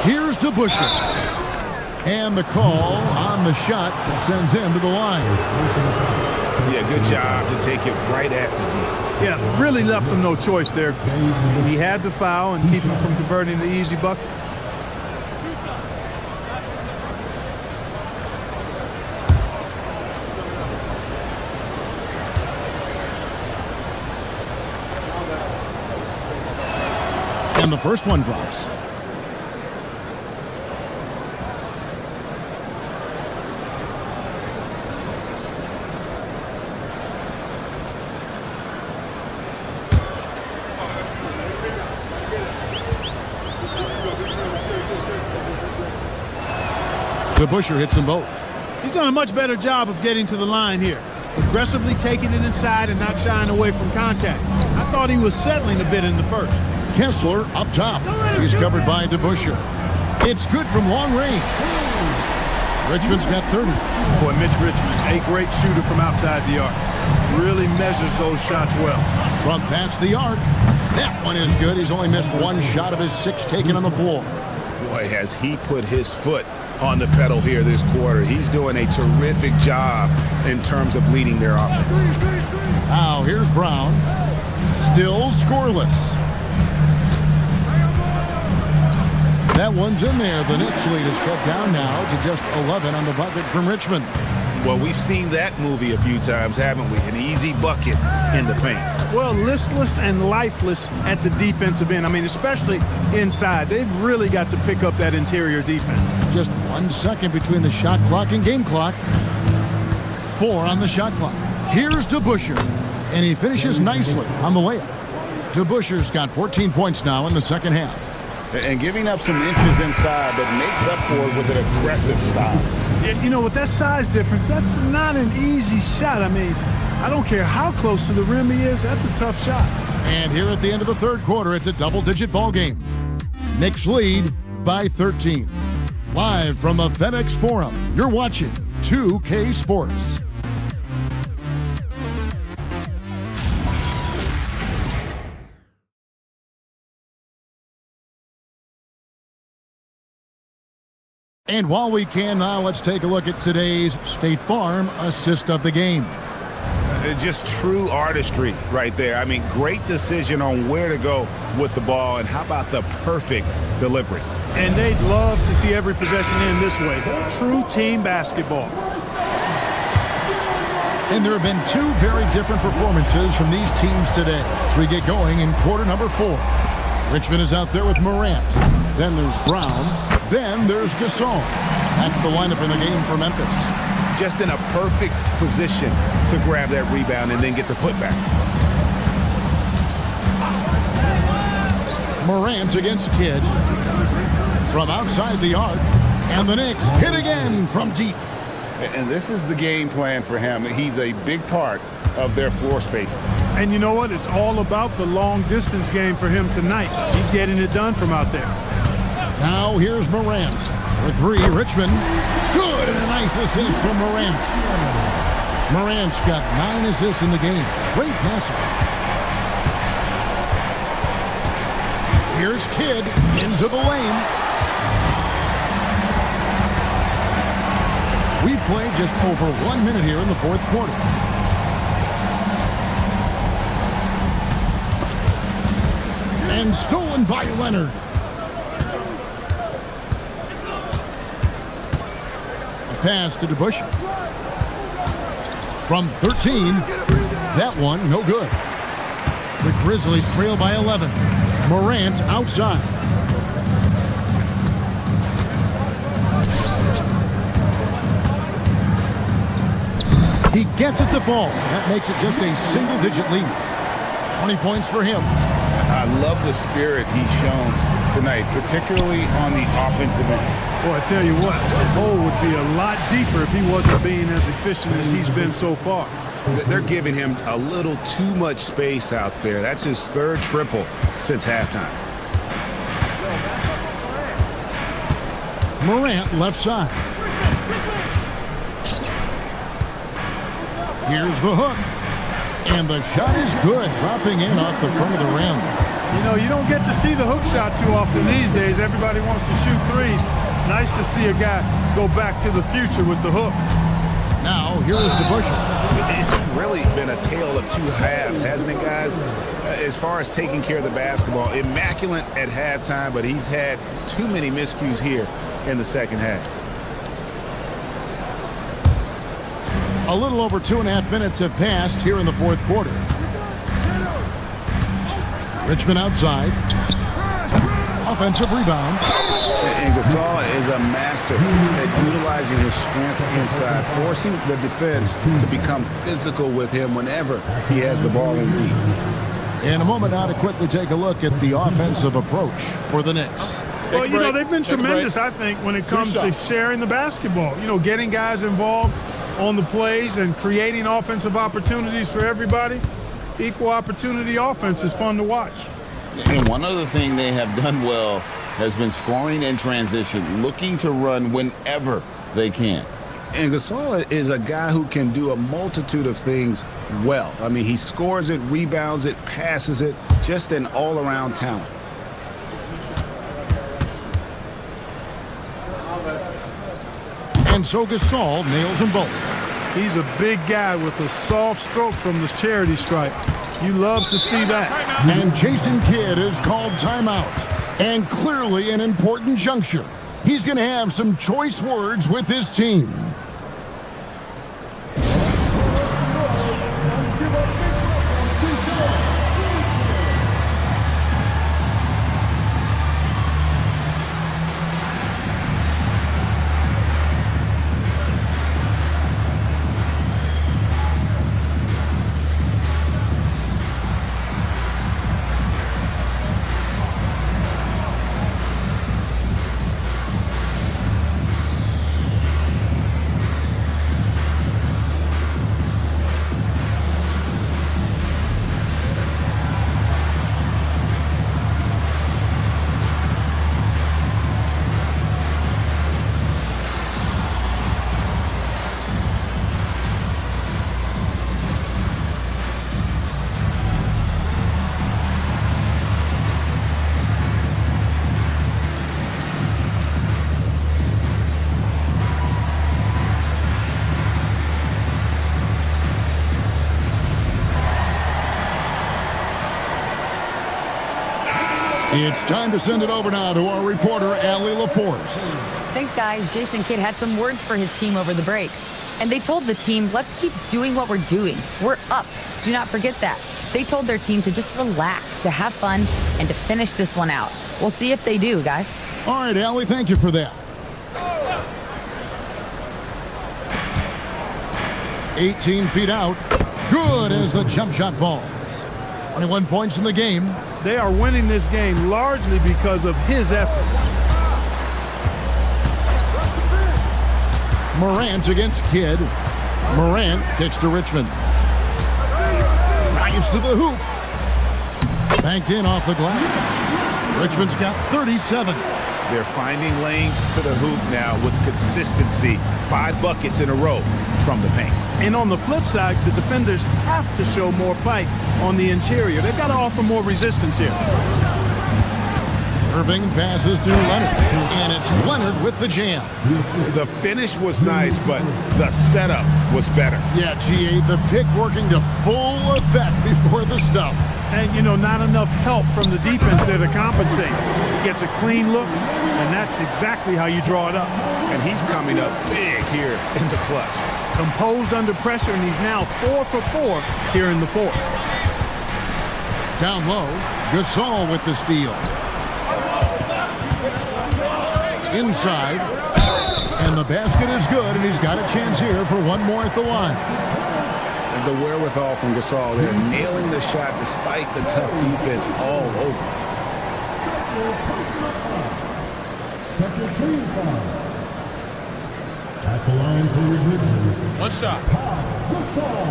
Here's DeBusschere. And the call on the shot that sends him to the line. Yeah, good job to take it right at the D. Yeah, really left him no choice there. He had to foul and keep him from converting the easy bucket. And the first one drops. DeBusschere hits them both. He's done a much better job of getting to the line here. Aggressively taking it inside and not shying away from contact. I thought he was settling a bit in the first. Kessler up top. He's covered by DeBusschere. It's good from long range. Richmond's got 30. Boy, Mitch Richmond, a great shooter from outside the arc. Really measures those shots well. From past the arc. That one is good. He's only missed one shot of his 6 taken on the floor. Boy, has he put his foot on the pedal here this quarter. He's doing a terrific job in terms of leading their offense. Now here's Brown. Still scoreless. That one's in there. The Knicks lead is cut down now to just 11 on the bucket from Richmond. Well, we've seen that movie a few times, haven't we? An easy bucket in the paint. Well, listless and lifeless at the defensive end. I mean, especially inside. They've really got to pick up that interior defense. Just 1 second between the shot clock and game clock. 4 on the shot clock. Here's DeBusschere, and he finishes nicely on the layup. DeBusschere's got 14 points now in the second half. And giving up some inches inside, but makes up for it with an aggressive style. You know, with that size difference, that's not an easy shot. I mean, I don't care how close to the rim he is, that's a tough shot. And here at the end of the third quarter, it's a double-digit ball game. Knicks lead by 13. Live from the FedEx Forum, you're watching 2K Sports. And while we can now, let's take a look at today's State Farm assist of the game. Just true artistry right there. I mean, great decision on where to go with the ball, and how about the perfect delivery? And they'd love to see every possession end this way. True team basketball. And there have been 2 very different performances from these teams today as we get going in quarter number 4. Richmond is out there with Morant. Then there's Brown. Then there's Gasol. That's the lineup in the game for Memphis. Just in a perfect position to grab that rebound and then get the putback. Morant against Kidd. From outside the arc. And the Knicks hit again from deep. And this is the game plan for him. He's a big part of their floor space. And you know what? It's all about the long distance game for him tonight. He's getting it done from out there. Now here's Morant for 3. Richmond. Good, and a nice assist from Morant. Morant's got 9 assists in the game. Great passing. Here's Kidd into the lane. We've played just over 1 minute here in the fourth quarter. And stolen by Leonard. A pass to DeBusschere. From 13, that one no good. The Grizzlies trail by 11. Morant outside. He gets it to fall. That makes it just a single-digit lead. 20 points for him. I love the spirit he's shown tonight, particularly on the offensive end. Boy, I tell you what, the hole would be a lot deeper if he wasn't being as efficient as he's been so far. They're giving him a little too much space out there. That's his 3rd triple since halftime. Morant left side. Here's the hook. And the shot is good, dropping in off the front of the rim. You know, you don't get to see the hook shot too often these days. Everybody wants to shoot threes. Nice to see a guy go back to the future with the hook. Now, here is DeBusschere. It's really been a tale of two halves, hasn't it, guys? As far as taking care of the basketball, immaculate at halftime, but he's had too many miscues here in the second half. A little over 2.5 minutes have passed here in the fourth quarter. Richmond outside. Offensive rebound. And Gasol is a master at utilizing his strength inside, forcing the defense to become physical with him whenever he has the ball in lead. In a moment now to quickly take a look at the offensive approach for the Knicks. Well, you know, they've been tremendous, I think, when it comes to sharing the basketball. You know, getting guys involved on the plays and creating offensive opportunities for everybody. Equal opportunity offense is fun to watch. And one other thing they have done well has been scoring in transition, looking to run whenever they can. And Gasol is a guy who can do a multitude of things well. I mean, he scores it, rebounds it, passes it, just an all-around talent. And so Gasol nails them both. He's a big guy with a soft stroke from the charity stripe. You love to see that. And Jason Kidd is called timeout. And clearly an important juncture. He's going to have some choice words with his team. It's time to send it over now to our reporter, Allie LaForce. Thanks, guys. Jason Kidd had some words for his team over the break. And they told the team, let's keep doing what we're doing. We're up. Do not forget that. They told their team to just relax, to have fun, and to finish this one out. We'll see if they do, guys. All right, Allie, thank you for that. 18 feet out. Good as the jump shot falls. 21 points in the game. They are winning this game largely because of his effort. Morant against Kidd. Morant kicks to Richmond. Drives to the hoop. Banked in off the glass. Richmond's got 37. They're finding lanes to the hoop now with consistency. 5 buckets in a row from the paint. And on the flip side, the defenders have to show more fight on the interior. They've got to offer more resistance here. Irving passes to Leonard, and it's Leonard with the jam. The finish was nice, but the setup was better. Yeah, GA, the pick working to full effect before the stuff. And, you know, not enough help from the defense there to compensate. He gets a clean look, and that's exactly how you draw it up. And he's coming up big here in the clutch. Composed under pressure, and he's now 4 for 4 here in the fourth. Down low, Gasol with the steal. Inside, and the basket is good, and he's got a chance here for one more at the line. And the wherewithal from Gasol there, nailing the shot despite the tough defense all over. Second team foul. At the line for the Grizzlies. One shot. Gasol.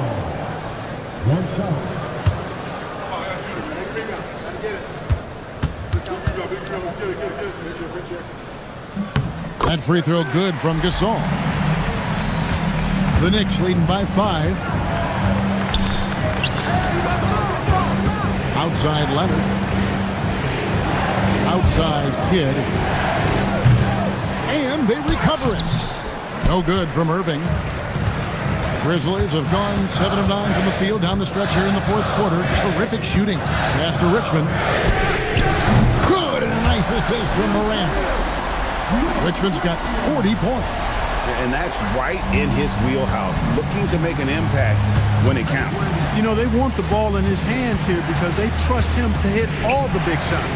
One shot. That free throw good from Gasol. The Knicks leading by 5. Outside Leonard. Outside Kidd. And they recover it. No good from Irving. The Grizzlies have gone 7 of 9 from the field down the stretch here in the fourth quarter. Terrific shooting. Pass to Richmond. Good, and a nice assist from Morant. Richmond's got 40 points. And that's right in his wheelhouse, looking to make an impact when it counts. You know, they want the ball in his hands here because they trust him to hit all the big shots.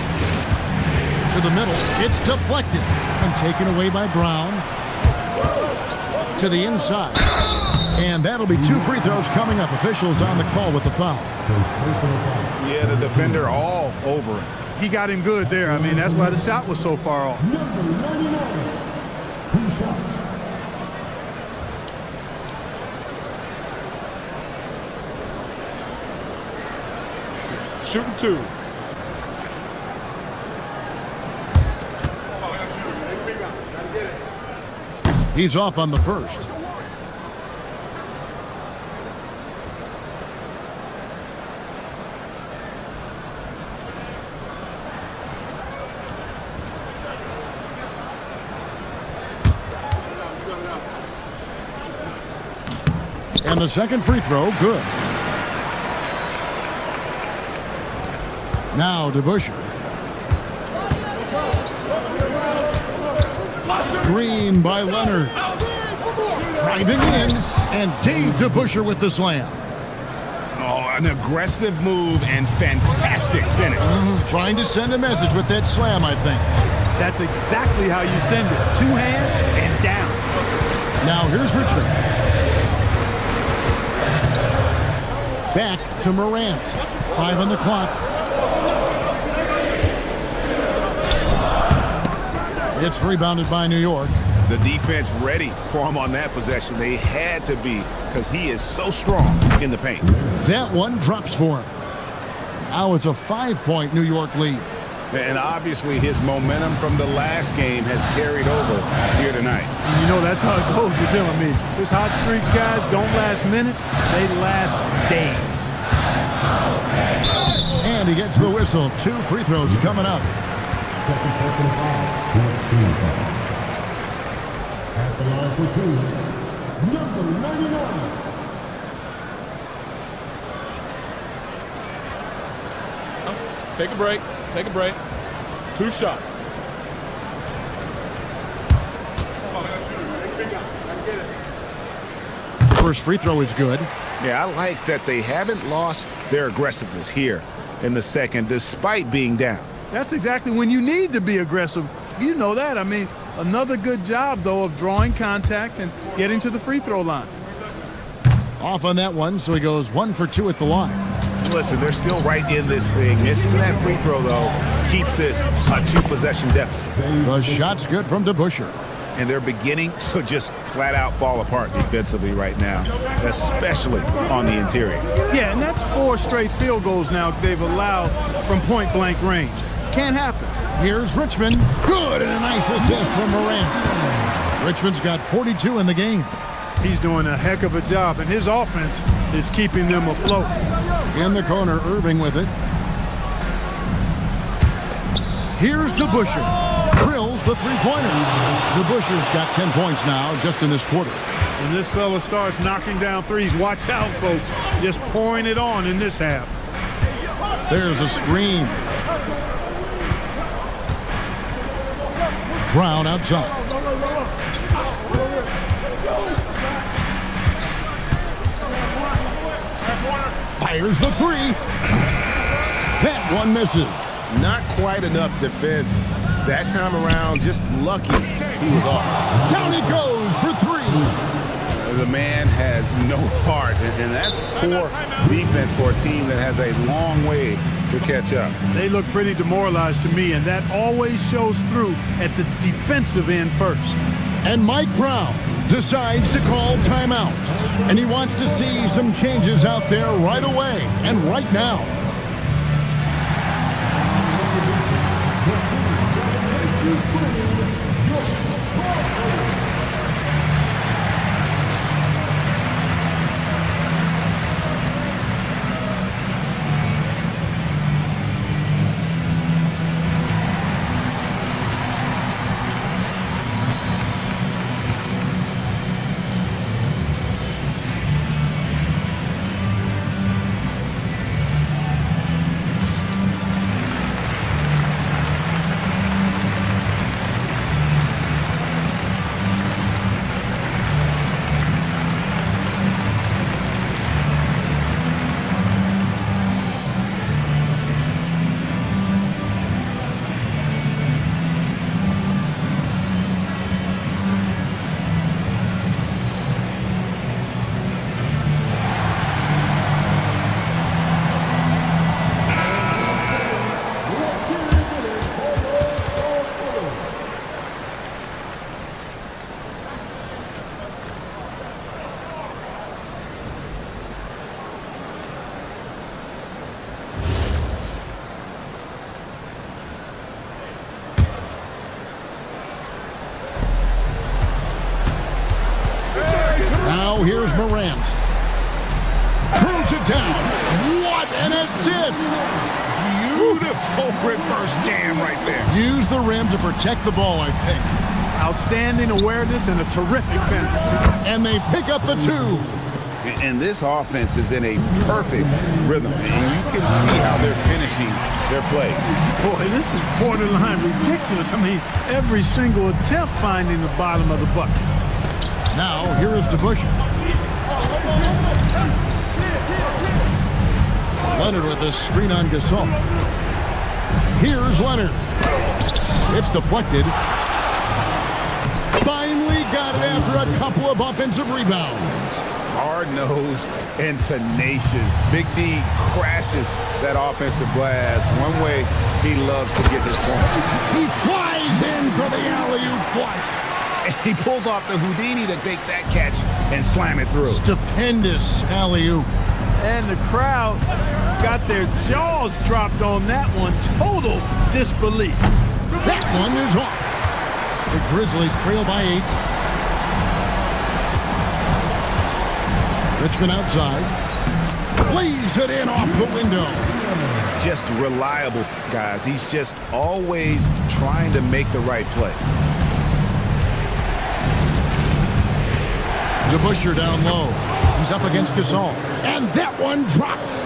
To the middle, it's deflected and taken away by Brown. To the inside. And that'll be 2 free throws coming up. Officials on the call with the foul. Yeah, the defender all over it. He got him good there. I mean, that's why the shot was so far off. Number 99. 2 shots. Shooting 2. He's off on the first. And the second free throw, good. Now DeBusschere. Screen by Leonard. Driving in, and Dave DeBusschere with the slam. Oh, an aggressive move and fantastic finish. Trying to send a message with that slam, I think. That's exactly how you send it. 2 hands and down. Now here's Richmond. Back to Morant. 5 on the clock. It's rebounded by New York. The defense ready for him on that possession. They had to be because he is so strong in the paint. That one drops for him. Now it's a 5-point New York lead. And obviously his momentum from the last game has carried over here tonight. You know, that's how it goes with him. I mean, his hot streaks, guys, don't last minutes. They last days. And he gets the whistle. 2 free throws coming up. Second personal foul. At the line for 2. Number 99. Take a break. Take a break. 2 shots. First free throw is good. Yeah, I like that they haven't lost their aggressiveness here in the second, despite being down. That's exactly when you need to be aggressive. You know that. I mean, another good job, though, of drawing contact and getting to the free throw line. Off on that one, so he goes 1 for 2 at the line. Listen, they're still right in this thing. Missing that free throw, though, keeps this a 2-possession deficit. The shot's good from DeBusschere. And they're beginning to just flat out fall apart defensively right now, especially on the interior. Yeah, and that's 4 straight field goals now they've allowed from point-blank range. Can't happen. Here's Richmond. Good, and a nice assist from Morant. Richmond's got 42 in the game. He's doing a heck of a job, and his offense is keeping them afloat. In the corner, Irving with it. Here's DeBusschere. Drills the three-pointer. DeBusschere's got 10 points now just in this quarter. When this fella starts knocking down threes, watch out, folks. Just pouring it on in this half. There's a screen. Brown outside. Fires the three. That one misses. Not quite enough defense that time around. Just lucky he was off. Down he goes for three. The man has no heart, and that's poor defense for a team that has a long way to catch up. They look pretty demoralized to me, and that always shows through at the defensive end first. And Mike Brown decides to call timeout. And he wants to see some changes out there right away and right now. Now here's Morant. Throws it down. What an assist! Beautiful reverse jam right there. Use the rim to protect the ball, I think. Outstanding awareness and a terrific finish. And they pick up the two. And this offense is in a perfect rhythm, and you can see how they're finishing their play. Boy, this is borderline ridiculous. I mean, every single attempt finding the bottom of the bucket. Now, here is DeBusschere. Leonard with a screen on Gasol. Here's Leonard. It's deflected. Finally got it after a couple of offensive rebounds. Hard-nosed and tenacious. Big D crashes that offensive glass. One way he loves to get his points. He flies in for the alley-oop flush. He pulls off the Houdini to make that catch and slam it through. Stupendous alley-oop. And the crowd got their jaws dropped on that one. Total disbelief. That one is off. The Grizzlies trail by 8. Richmond outside. Plays it in off the window. Just reliable, guys. He's just always trying to make the right play. DeBusschere down low. He's up against Gasol. And that one drops.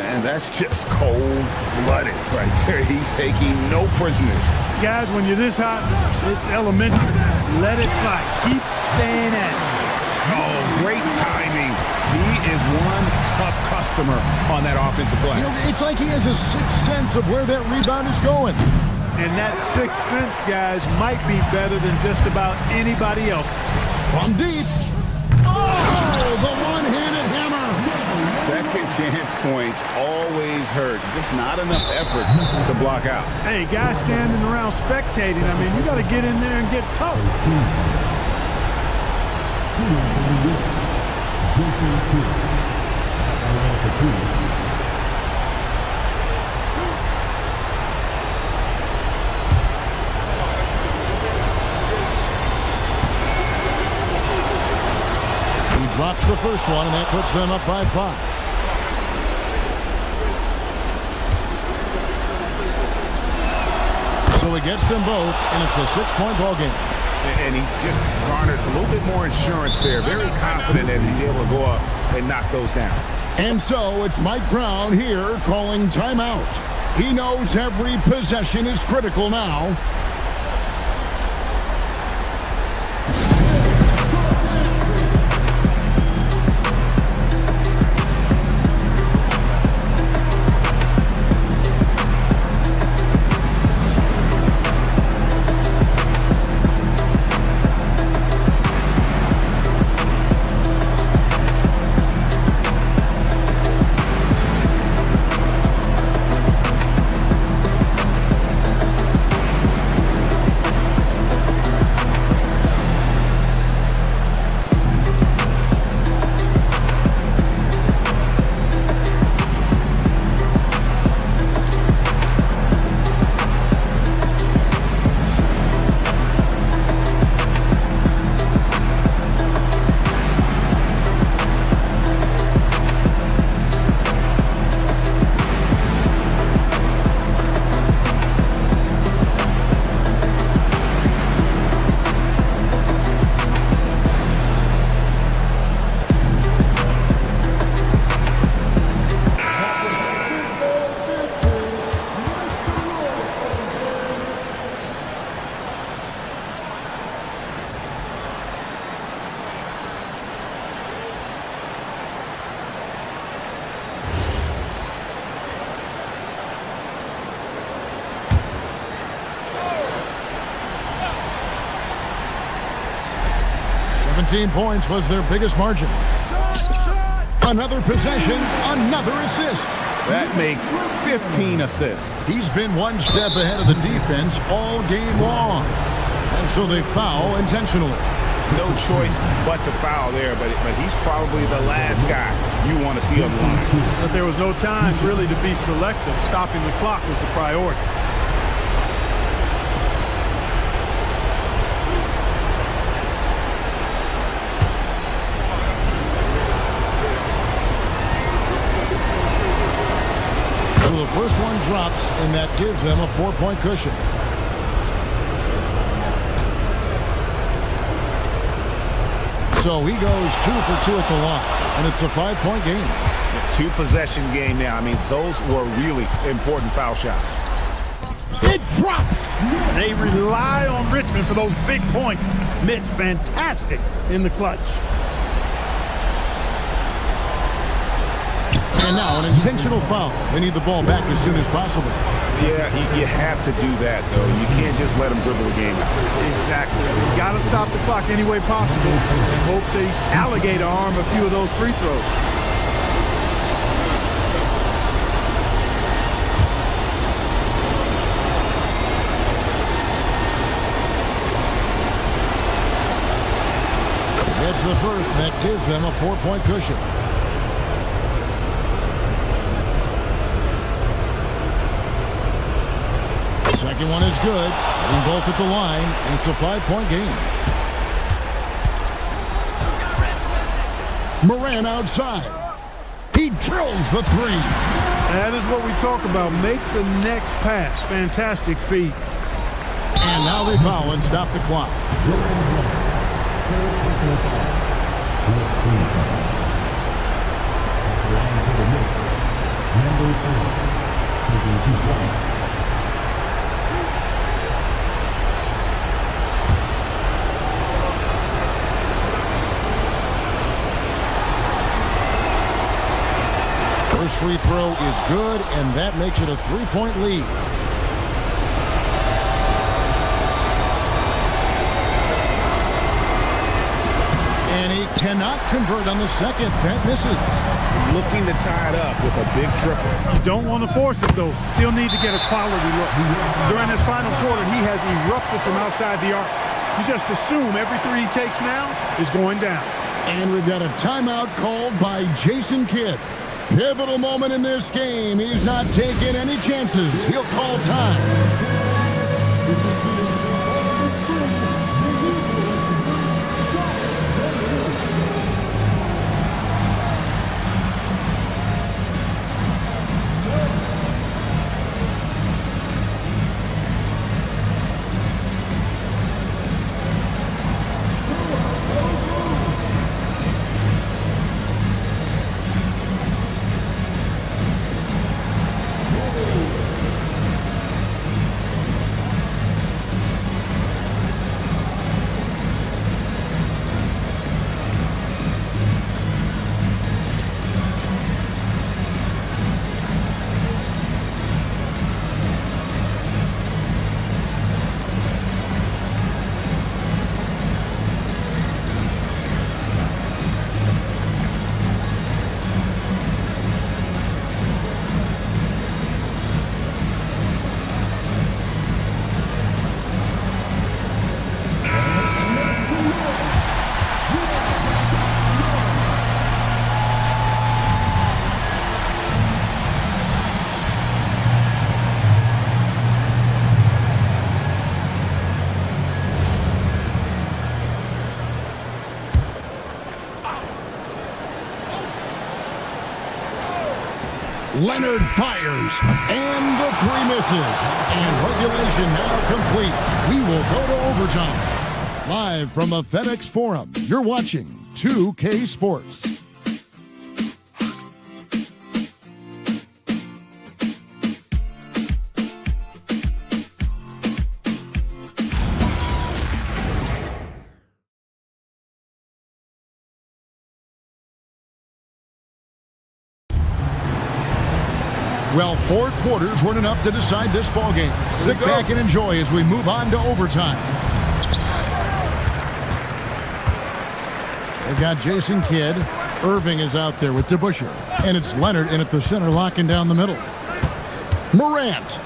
And that's just cold-blooded right there. He's taking no prisoners. Guys, when you're this hot, it's elementary. Let it fly. Keep staying at it. Oh, great timing. He is one tough customer on that offensive glass. You know, it's like he has a sixth sense of where that rebound is going. And that sixth sense, guys, might be better than just about anybody else. From deep. Oh, the one-handed hammer. Second chance points always hurt. Just not enough effort to block out. Hey, guys standing around spectating, I mean, you got to get in there and get tough. Drops the first one, and that puts them up by 5. So he gets them both, and it's a 6-point ball game. And he just garnered a little bit more insurance there. Very confident that he's able to go up and knock those down. And so it's Mike Brown here calling timeout. He knows every possession is critical now. Points was their biggest margin. Another possession, another assist. That makes 15 assists. He's been one step ahead of the defense all game long. And so they foul intentionally. No choice but to foul there, but he's probably the last guy you want to see on the line. But there was no time really to be selective. Stopping the clock was the priority. First one drops, and that gives them a 4-point cushion. So he goes 2 for 2 at the line, and it's a 5-point game. Two-possession game now. I mean, those were really important foul shots. It drops. They rely on Richmond for those big points. Mitch, fantastic in the clutch. And now an intentional foul. They need the ball back as soon as possible. Yeah, you have to do that, though. You can't just let them dribble the game out. Exactly. You got to stop the clock any way possible and hope they alligator arm a few of those free throws. That's the first. That gives them a 4-point cushion. Second one is good. Hitting both at the line, and it's a 5-point game. Moran outside. He drills the 3. That is what we talk about. Make the next pass. Fantastic feed. And now they foul and stop the clock. First free throw is good, and that makes it a 3-point lead. And he cannot convert on the second. That misses. Looking to tie it up with a big triple. You don't want to force it, though. Still need to get a quality look. During this final quarter, he has erupted from outside the arc. You just assume every 3 he takes now is going down. And we've got a timeout called by Jason Kidd. Pivotal moment in this game. He's not taking any chances. He'll call time. Leonard fires, and the three misses. And regulation now complete. We will go to overtime. Live from the FedEx Forum, you're watching 2K Sports. Well, 4 quarters weren't enough to decide this ballgame. Sit back and enjoy as we move on to overtime. They've got Jason Kidd. Irving is out there with DeBusschere. And it's Leonard in at the center, locking down the middle. Morant.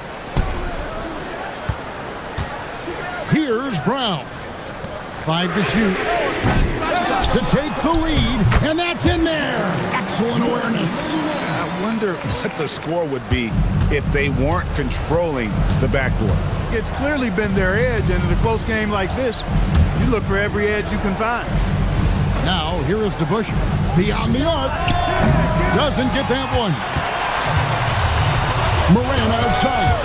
Here's Brown. 5 to shoot. To take the lead, and that's in there. Excellent awareness. I wonder what the score would be if they weren't controlling the backboard. It's clearly been their edge, and in a close game like this, you look for every edge you can find. Now, here is DeBusschere. Beyond the arc. Doesn't get that one. Moran outside.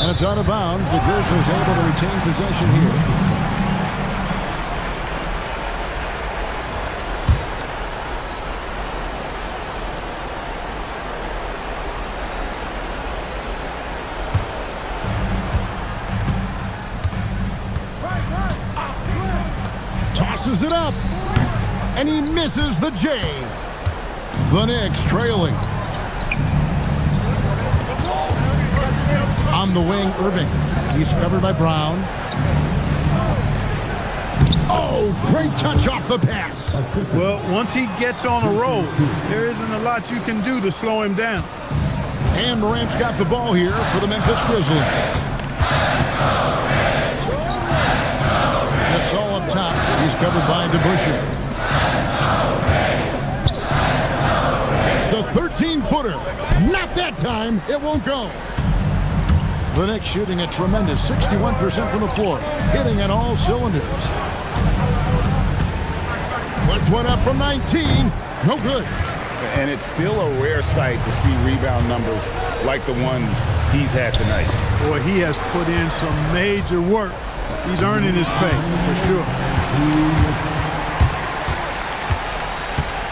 And it's out of bounds. The Grizzlies able to retain possession here. Tosses it up, and he misses the J. The Knicks trailing. On the wing, Irving. He's covered by Brown. Oh, great touch off the pass. Well, once he gets on a roll, there isn't a lot you can do to slow him down. And Morant's got the ball here for the Memphis Grizzlies. Gasol up top. He's covered by DeBusschere. The 13-footer. Not that time. It won't go. The Knicks shooting a tremendous 61% from the floor. Hitting on all cylinders. Puts one up from 19. No good. And it's still a rare sight to see rebound numbers like the ones he's had tonight. Boy, he has put in some major work. He's earning his pay, for sure.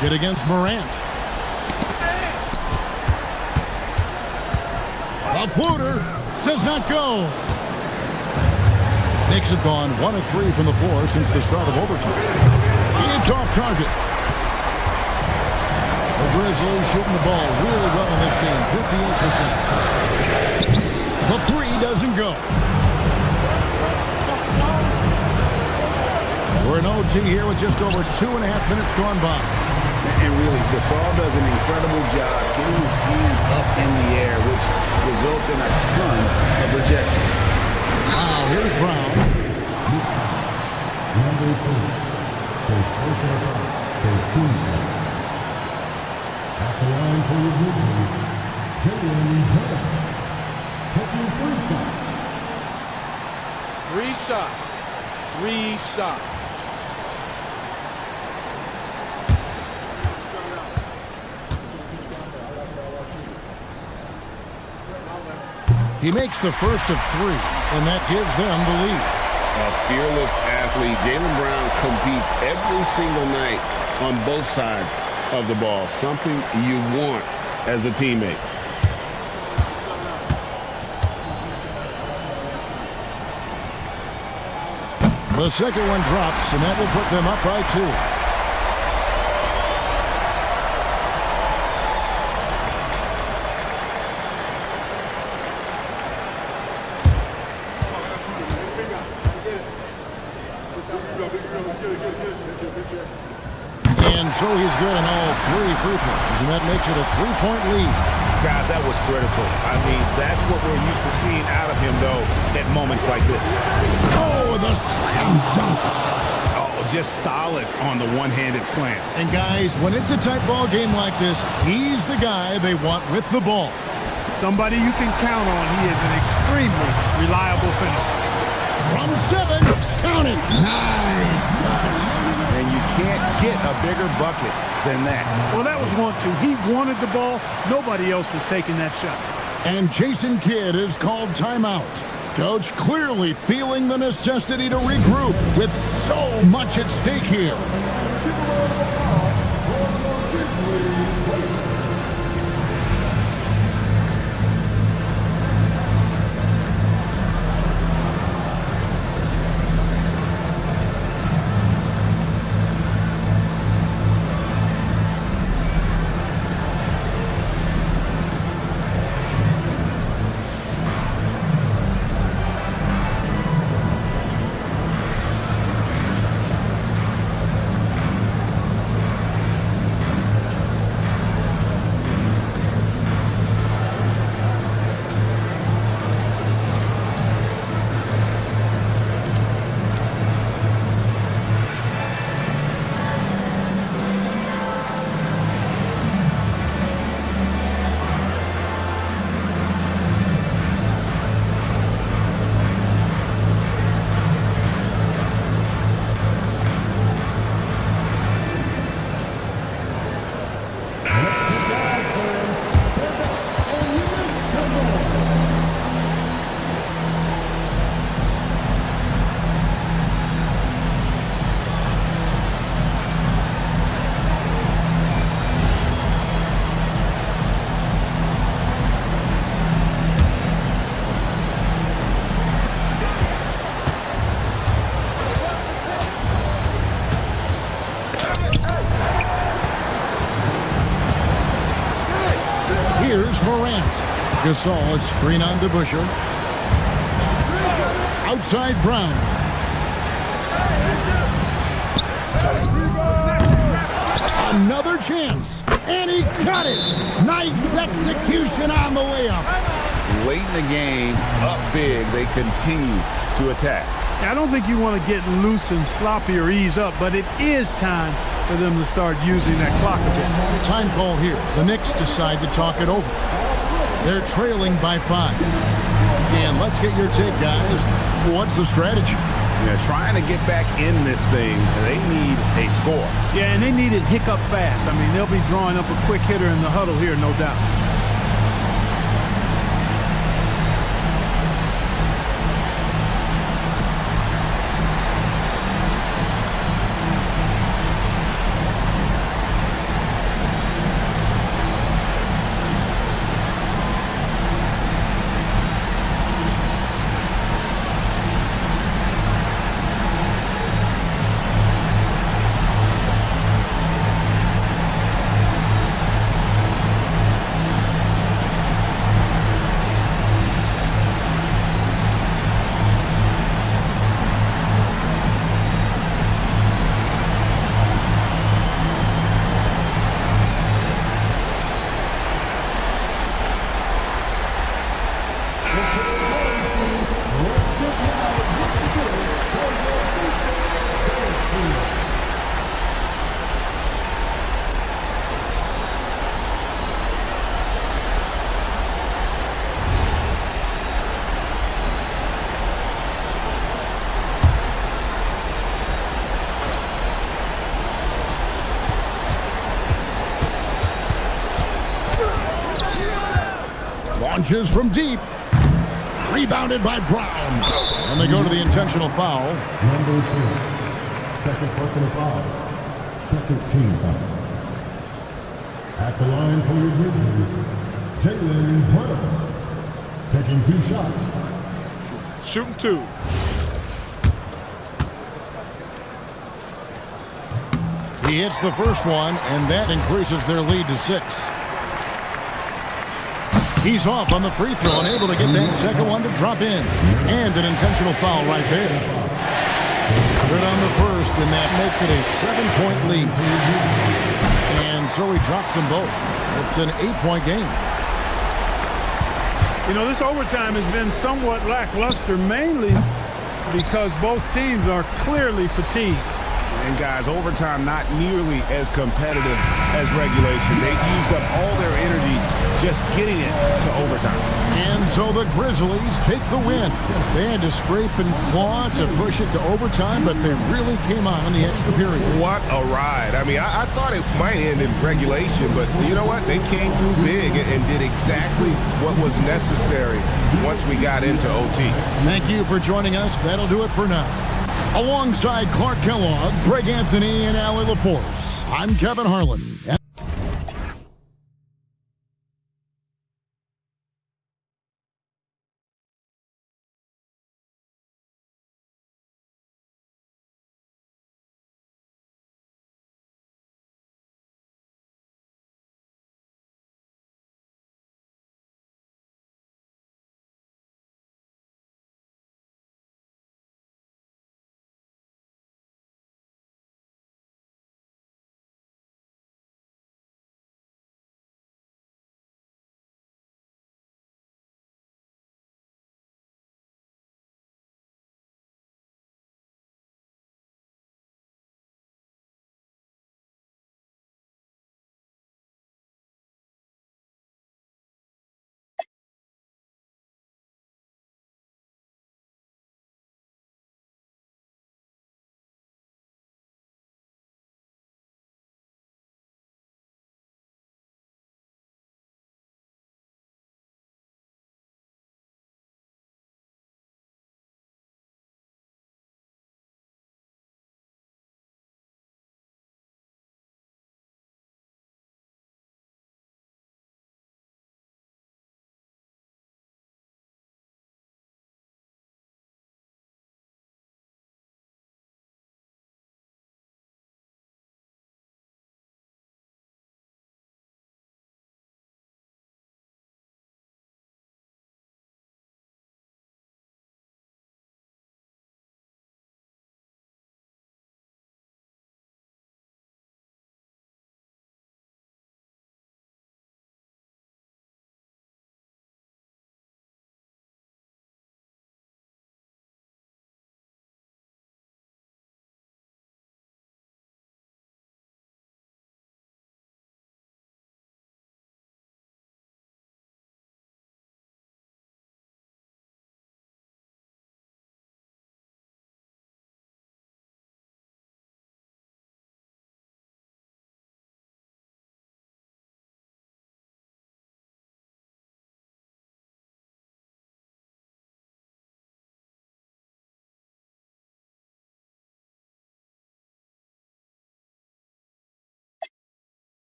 Get against Morant. A floater does not go. Knicks have gone 1 of 3 from the floor since the start of overtime. It's off target. The Grizzlies shooting the ball really well in this game, 58%. The 3 doesn't go. We're in OT here with just over 2.5 minutes gone by. And really, Gasol does an incredible job getting his hands up in the air, which results in a ton of rejection. Wow, here's Brown. Number 2. First team. At the line for the Grizzlies, Jalen Hood. Taking 3 shots. 3 shots. He makes the first of 3, and that gives them the lead. A fearless athlete. Jalen Brown competes every single night on both sides of the ball. Something you want as a teammate. The second one drops, and that will put them up by 2. And so he's good on all 3 free throws, and that makes it a 3-point lead. Guys, that was critical. I mean, that's what we're used to seeing out of him, though, at moments like this. Oh, the slam dunk. Oh, just solid on the one-handed slam. And guys, when it's a tight ball game like this, he's the guy they want with the ball. Somebody you can count on. He is an extremely reliable finisher. From 7, counting. Nice touch. and you can't get a bigger bucket than that. Well, that was 1-2. He wanted the ball. Nobody else was taking that shot. And Jason Kidd is called timeout. Coach clearly feeling the necessity to regroup with so much at stake here. Here's Morant. Gasol is screen on to Busher. Outside Brown. Another chance. And he got it. Nice execution on the layup. Late in the game, up big, they continue to attack. I don't think you want to get loose and sloppy or ease up, but it is time for them to start using that clock a bit. Time call here. The Knicks decide to talk it over. They're trailing by 5. And let's get your take, guys. What's the strategy? They're trying to get back in this thing. They need a score. Yeah, and they need it hiccup fast. I mean, they'll be drawing up a quick hitter in the huddle here, no doubt. Launches from deep. Rebounded by Brown. And they go to the intentional foul. Number 3. Second personal foul. Second team foul. At the line for your Grizzlies, Jalen Hunter. Taking 2 shots. Shooting 2. He hits the first one, and that increases their lead to 6. He's off on the free throw and able to get that second one to drop in. And an intentional foul right there. Good on the first, and that makes it a 7-point lead. And so he drops them both. It's an 8-point game. You know, this overtime has been somewhat lackluster, mainly because both teams are clearly fatigued. And guys, overtime not nearly as competitive as regulation. They used up all their energy just getting it to overtime. And so the Grizzlies take the win. They had to scrape and claw to push it to overtime, but they really came on in the extra period. What a ride. I mean, I thought it might end in regulation, but you know what? They came through big and did exactly what was necessary once we got into OT. Thank you for joining us. That'll do it for now. Alongside Clark Kellogg, Greg Anthony, and Allie LaForce, I'm Kevin Harlan.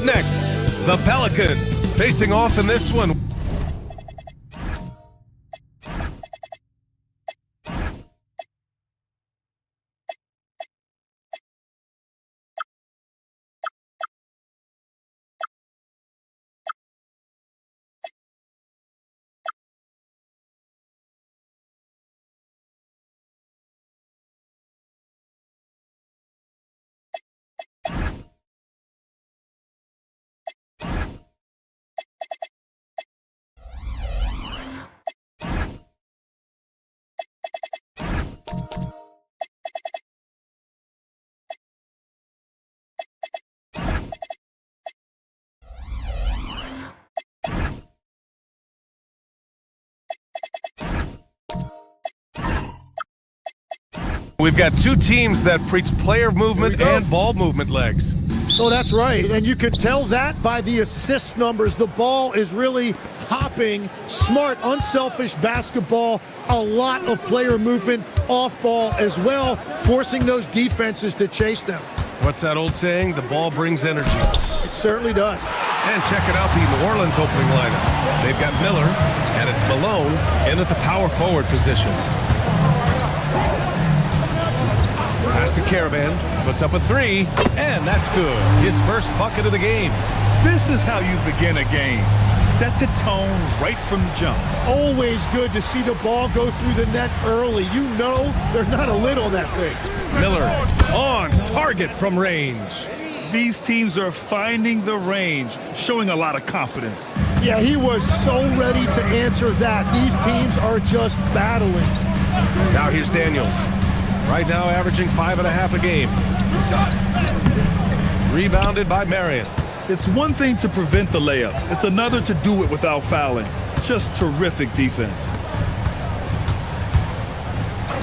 Up next, the Pelican facing off in this one. We've got two teams that preach player movement and ball movement legs. So that's right, and you can tell that by the assist numbers. The ball is really hopping, smart, unselfish basketball, a lot of player movement off ball as well, forcing those defenses to chase them. What's that old saying? The ball brings energy. It certainly does. And check it out, the New Orleans opening lineup. They've got Miller, and it's Malone in at the power forward position. Pass to Caravan, puts up a three, and that's good. His first bucket of the game. This is how you begin a game. Set the tone right from the jump. Always good to see the ball go through the net early. You know there's not a lid on that thing. Miller on target from range. These teams are finding the range, showing a lot of confidence. Yeah, he was so ready to answer that. These teams are just battling. Now here's Daniels. Right now averaging 5.5 a game. Rebounded by Marion. It's one thing to prevent the layup. It's another to do it without fouling. Just terrific defense.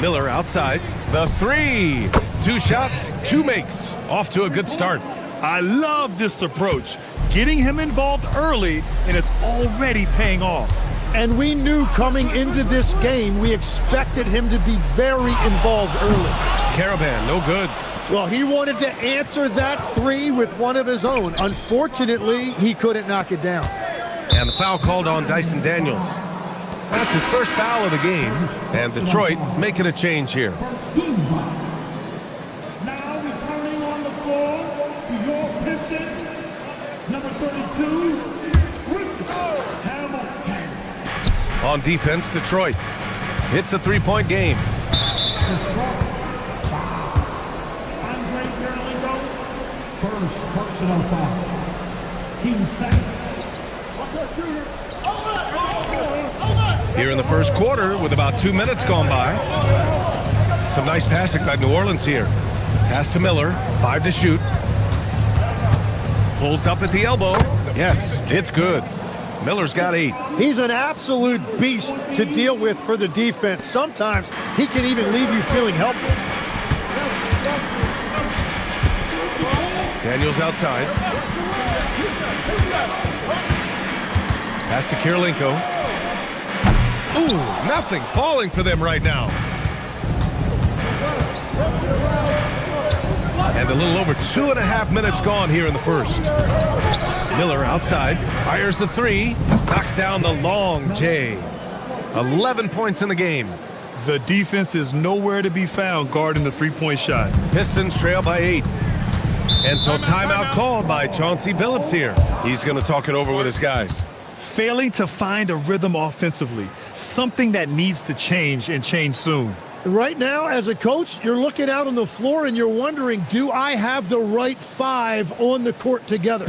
Miller outside. The three. 2 shots, 2 makes. Off to a good start. I love this approach. Getting him involved early, and it's already paying off. And we knew coming into this game, we expected him to be very involved early. Caravan, no good. Well, he wanted to answer that three with one of his own. Unfortunately, he couldn't knock it down. And the foul called on Dyson Daniels. That's his first foul of the game. And Detroit making a change here. Now returning on the floor to your Pistons, number 32, Hamilton. On defense, Detroit. It's a 3-point game. First personal foul. Team set. Here in the first quarter with about 2 minutes gone by. Some nice passing by New Orleans here. Pass to Miller, 5 to shoot. Pulls up at the elbow. Yes, it's good. Miller's got 8. He's an absolute beast to deal with for the defense. Sometimes he can even leave you feeling helpless. Daniels outside. Pass to Kirilenko. Ooh, nothing falling for them right now. And a little over 2.5 minutes gone here in the first. Miller outside, fires the 3, knocks down the long J. 11 points in the game. The defense is nowhere to be found guarding the 3-point shot. Pistons trail by 8. And so timeout called by Chauncey Billups here. He's going to talk it over with his guys. Failing to find a rhythm offensively, something that needs to change and change soon. Right now, as a coach, you're looking out on the floor and you're wondering, do I have the right 5 on the court together?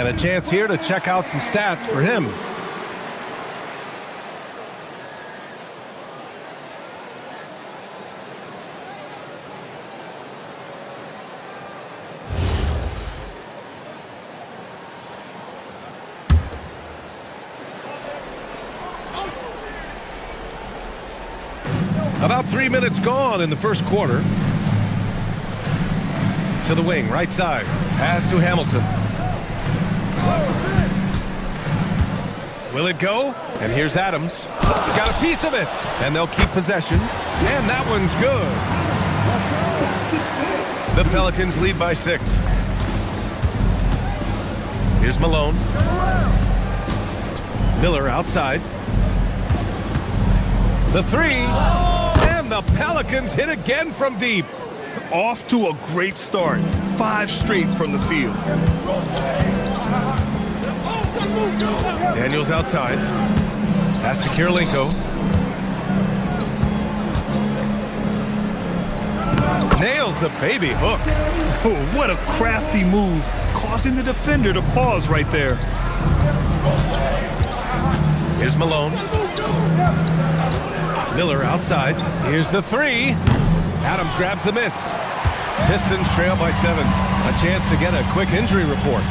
And a chance here to check out some stats for him. About 3 minutes gone in the first quarter. To the wing, right side. Pass to Hamilton. Will it go? And here's Adams. Got a piece of it. And they'll keep possession. And that one's good. The Pelicans lead by 6. Here's Malone. Miller outside. The 3. And the Pelicans hit again from deep. Off to a great start. 5 straight from the field. Daniels outside. Pass to Kirilenko. Nails the baby hook. Oh, what a crafty move, causing the defender to pause right there. Here's Malone. Miller outside. Here's the 3. Adams grabs the miss. Pistons trail by 7. A chance to get a quick injury report.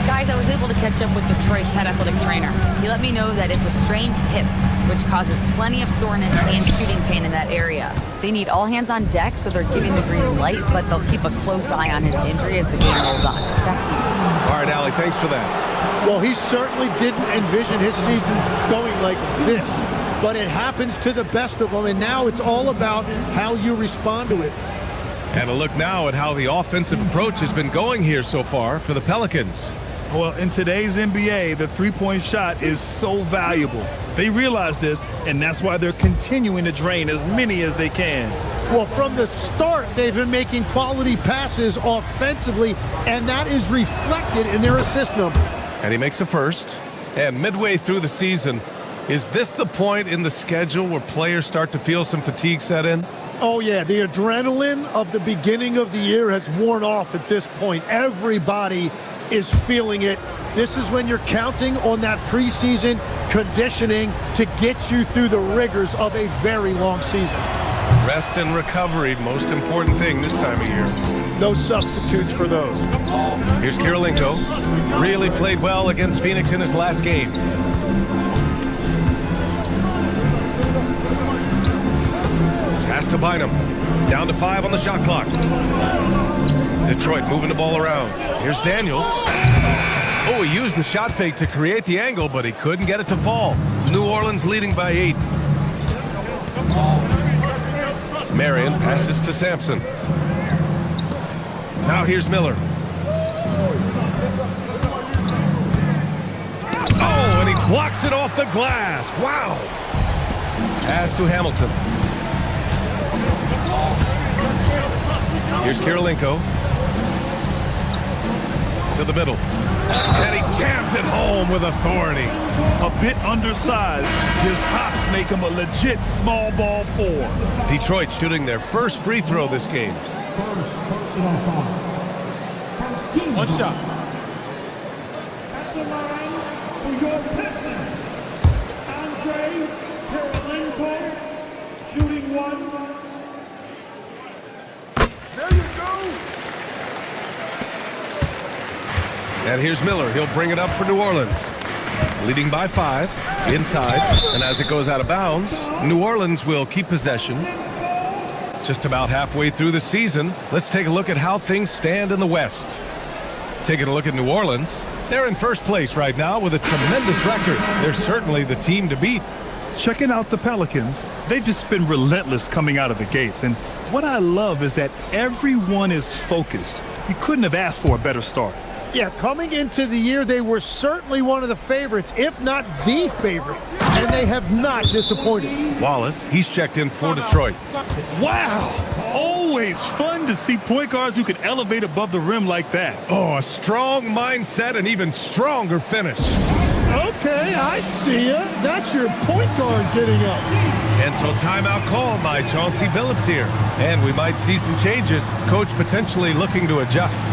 Guys, I was able to catch up with Detroit's head athletic trainer. He let me know that it's a strained hip, which causes plenty of soreness and shooting pain in that area. They need all hands on deck, so they're giving the green light, but they'll keep a close eye on his injury as the game rolls on. Back to you. All right, Allie, thanks for that. Well, he certainly didn't envision his season going like this, but it happens to the best of them, and now it's all about how you respond to it. And a look now at how the offensive approach has been going here so far for the Pelicans. Well, in today's NBA, the three-point shot is so valuable. They realize this, and that's why they're continuing to drain as many as they can. Well, from the start, they've been making quality passes offensively, and that is reflected in their assist number. And he makes a first. And midway through the season, is this the point in the schedule where players start to feel some fatigue set in? Oh, yeah. The adrenaline of the beginning of the year has worn off at this point. Everybody is feeling it. This is when you're counting on that preseason conditioning to get you through the rigors of a very long season. Rest and recovery, most important thing this time of year. No substitutes for those. Here's Kirilenko. Really played well against Phoenix in his last game. Pass to Bynum. Down to 5 on the shot clock. Detroit moving the ball around. Here's Daniels. Oh, he used the shot fake to create the angle, but he couldn't get it to fall. New Orleans leading by 8. Marion passes to Sampson. Now here's Miller. Oh, and he blocks it off the glass. Wow. Pass to Hamilton. Here's Kirilenko. To the middle. And he jams it home with authority. A bit undersized. His hops make him a legit small ball 4. Detroit shooting their first free throw this game. One shot. At the line for your Pistons, Kirilenko, shooting 1. There you go. And here's Miller. He'll bring it up for New Orleans. Leading by 5. Inside. And as it goes out of bounds, New Orleans will keep possession. Just about halfway through the season, let's take a look at how things stand in the West. Taking a look at New Orleans, they're in first place right now with a tremendous record. They're certainly the team to beat. Checking out the Pelicans, they've just been relentless coming out of the gates. And what I love is that everyone is focused. You couldn't have asked for a better start. Yeah, coming into the year, they were certainly one of the favorites, if not the favorite, and they have not disappointed. Wallace, he's checked in for Detroit. Wow! Always fun to see point guards who can elevate above the rim like that. Oh, a strong mindset and even stronger finish. Okay, I see ya. That's your point guard getting up. And so timeout call by Chauncey Billups here. And we might see some changes. Coach potentially looking to adjust.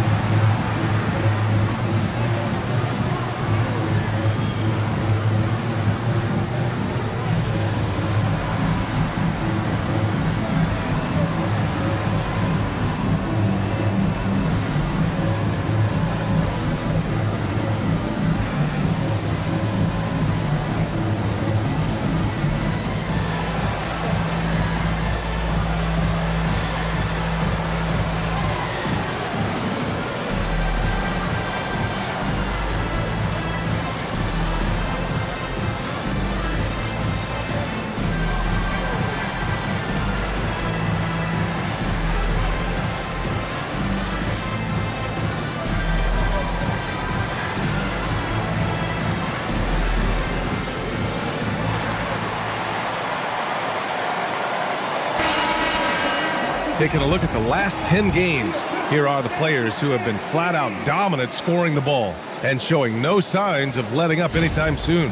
Taking a look at the last 10 games, here are the players who have been flat out dominant scoring the ball and showing no signs of letting up anytime soon.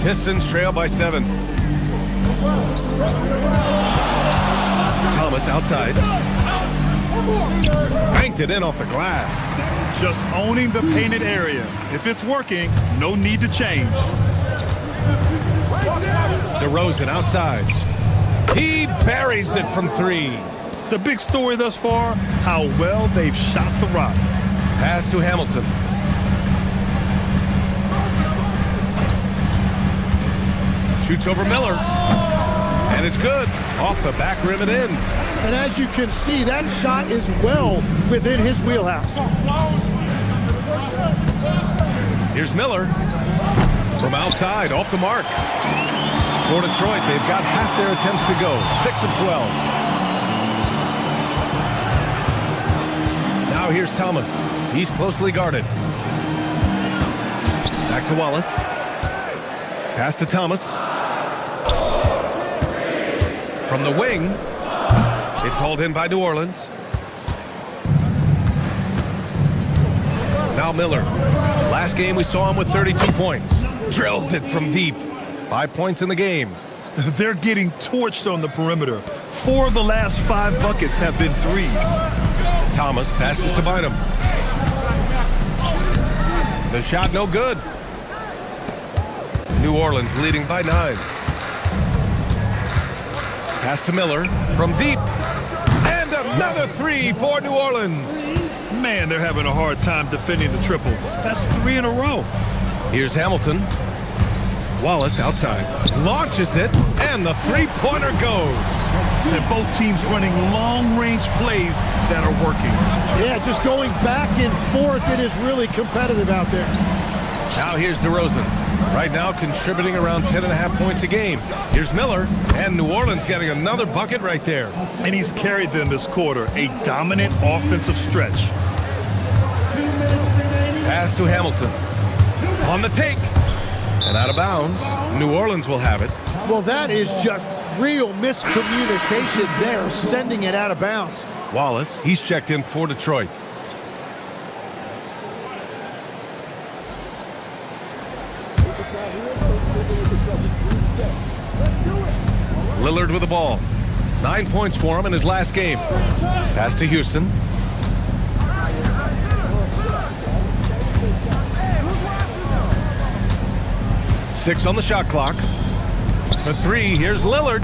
Pistons trail by 7. Thomas outside. Banked it in off the glass. Just owning the painted area. If it's working, no need to change. DeRozan outside. He buries it from 3. The big story thus far, how well they've shot the rock. Pass to Hamilton. Shoots over Miller. And it's good. Off the back rim and in. And as you can see, that shot is well within his wheelhouse. Here's Miller. From outside, off the mark. For Detroit, they've got half their attempts to go. 6 of 12. Now here's Thomas. He's closely guarded. Back to Wallace. Pass to Thomas. From the wing, it's hauled in by New Orleans. Now Miller. Last game we saw him with 32 points. Drills it from deep. 5 points in the game. They're getting torched on the perimeter. 4 of the last 5 buckets have been threes. Thomas passes to Bynum. The shot no good. New Orleans leading by 9. Pass to Miller from deep. And another 3 for New Orleans. Man, they're having a hard time defending the triple. That's 3 in a row. Here's Hamilton. Wallace outside. Launches it, and the three-pointer goes. And both teams running long-range plays that are working. Yeah, just going back and forth. It is really competitive out there. Now here's DeRozan. Right now contributing around 10.5 points a game. Here's Miller, and New Orleans getting another bucket right there. And he's carried them this quarter. A dominant offensive stretch. Pass to Hamilton. On the take. And out of bounds. New Orleans will have it. Well, that is just real miscommunication there, sending it out of bounds. Wallace, he's checked in for Detroit. Lillard with the ball. 9 points for him in his last game. Pass to Houston. Six on the shot clock. For 3, here's Lillard.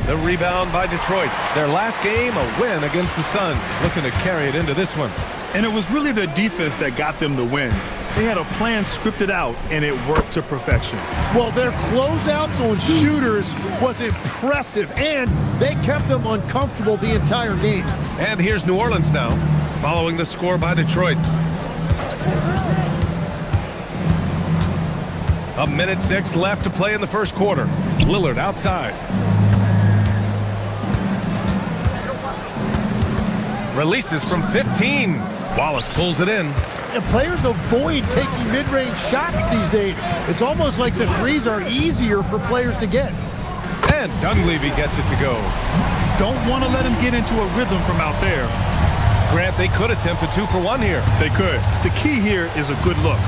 The rebound by Detroit. Their last game, a win against the Suns. Looking to carry it into this one. And it was really their defense that got them the win. They had a plan scripted out, and it worked to perfection. Well, their closeouts on shooters was impressive, and they kept them uncomfortable the entire game. And here's New Orleans now, following the score by Detroit. 1:06 left to play in the first quarter. Lillard outside. Releases from 15. Wallace pulls it in. And players avoid taking mid-range shots these days. It's almost like the threes are easier for players to get. And Dunleavy gets it to go. Don't want to let him get into a rhythm from out there. Grant, they could attempt a 2 for 1 here. They could. The key here is a good look.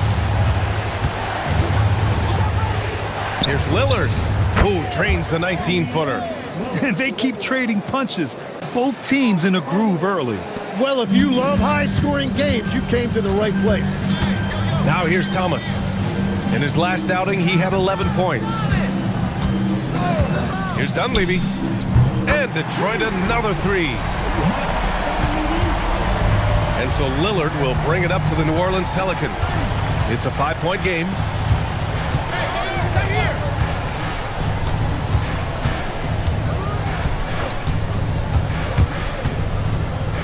Here's Lillard, who trains the 19-footer. And they keep trading punches. Both teams in a groove early. Well, if you love high-scoring games, you came to the right place. Now here's Thomas. In his last outing, he had 11 points. Here's Dunleavy. And Detroit another 3. And so Lillard will bring it up for the New Orleans Pelicans. It's a 5-point game.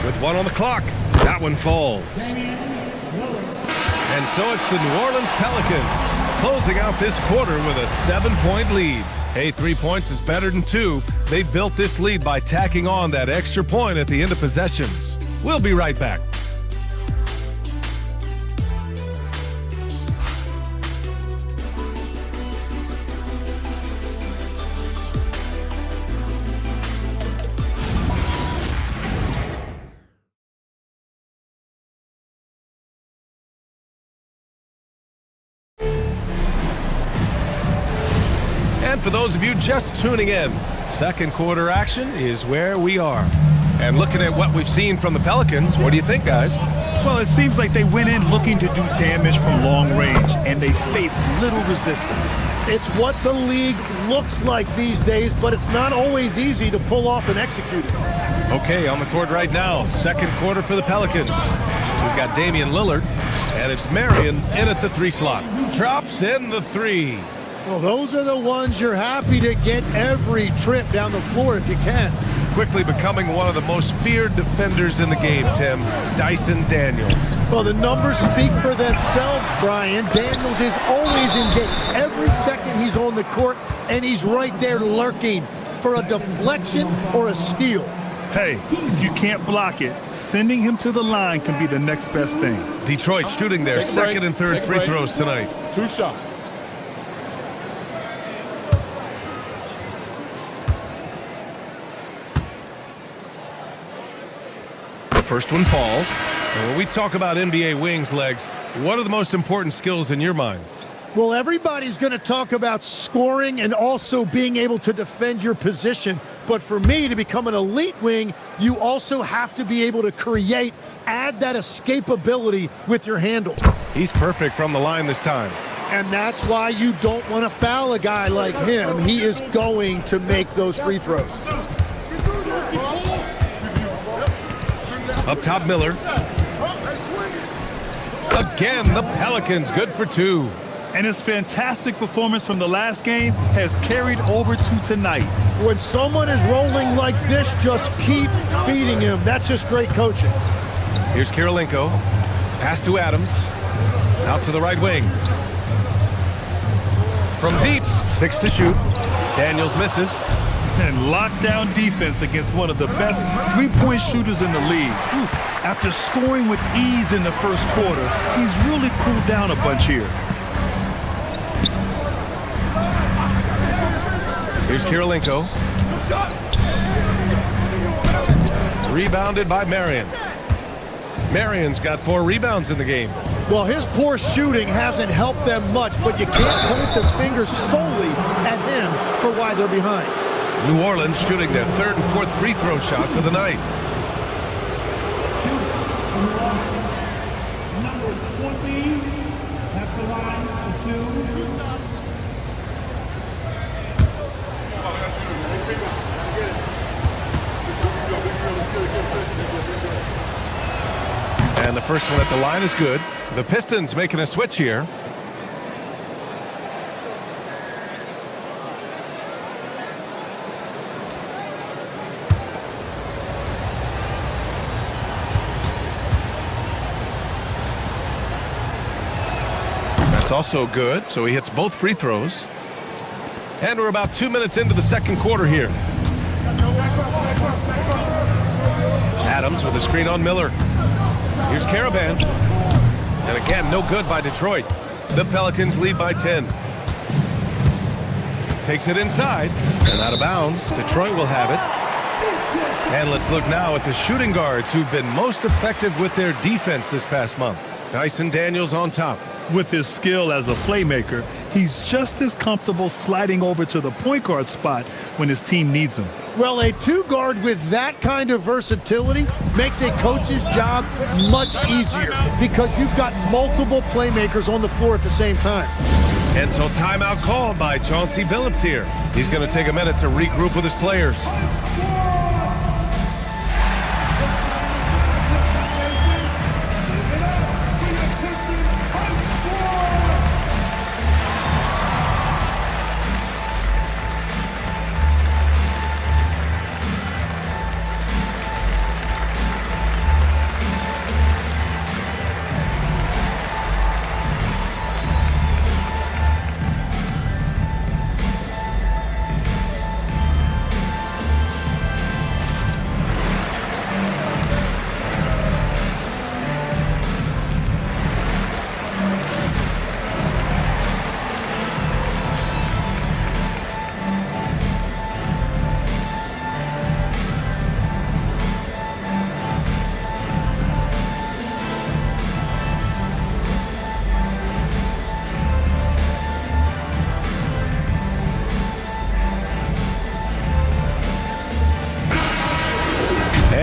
With 1 on the clock, that one falls. And so it's the New Orleans Pelicans closing out this quarter with a 7-point lead. Hey, 3 points is better than 2. They built this lead by tacking on that extra point at the end of possessions. We'll be right back. for those of you just tuning in, second quarter action is where we are. And looking at what we've seen from the Pelicans, what do you think, guys? Well, it seems like they went in looking to do damage from long range, and they faced little resistance. It's what the league looks like these days, but it's not always easy to pull off and execute it. Okay, on the court right now, second quarter for the Pelicans. We've got Damian Lillard, and it's Marion in at the 3 slot. Drops in the 3. Well, those are the ones you're happy to get every trip down the floor if you can. Quickly becoming one of the most feared defenders in the game, Tim, Dyson Daniels. Well, the numbers speak for themselves, Brian. Daniels is always engaged. Every second he's on the court, and he's right there lurking for a deflection or a steal. Hey, if you can't block it, sending him to the line can be the next best thing. Detroit shooting their second and third free throws tonight. 2 shots. First one falls. And when we talk about NBA wings, Legs, what are the most important skills in your mind? Well, everybody's going to talk about scoring and also being able to defend your position. But for me, to become an elite wing, you also have to be able to create, add that escapability with your handle. He's perfect from the line this time. And that's why you don't want to foul a guy like him. He is going to make those free throws. Up top, Miller. Again, the Pelicans good for 2. And his fantastic performance from the last game has carried over to tonight. When someone is rolling like this, just keep feeding him. That's just great coaching. Here's Kirilenko. Pass to Adams. Out to the right wing. From deep, 6 to shoot. Daniels misses. And lockdown defense against one of the best three-point shooters in the league. After scoring with ease in the first quarter, he's really cooled down a bunch here. Here's Kirilenko. Rebounded by Marion. Marion's got 4 rebounds in the game. Well, his poor shooting hasn't helped them much, but you can't point the finger solely at him for why they're behind. New Orleans shooting their 3rd and 4th free throw shots of the night. Number 20 at the line for 2. And the first one at the line is good. The Pistons making a switch here. That's also good, so he hits both free throws. And we're about 2 minutes into the second quarter here. Adams with a screen on Miller. Here's Caravan. And again, no good by Detroit. The Pelicans lead by 10. Takes it inside and out of bounds. Detroit will have it. And let's look now at the shooting guards who've been most effective with their defense this past month. Dyson Daniels on top. With his skill as a playmaker, he's just as comfortable sliding over to the point guard spot when his team needs him. Well, a 2-guard with that kind of versatility makes a coach's job much easier because you've got multiple playmakers on the floor at the same time. And so timeout called by Chauncey Billups here. He's going to take a minute to regroup with his players.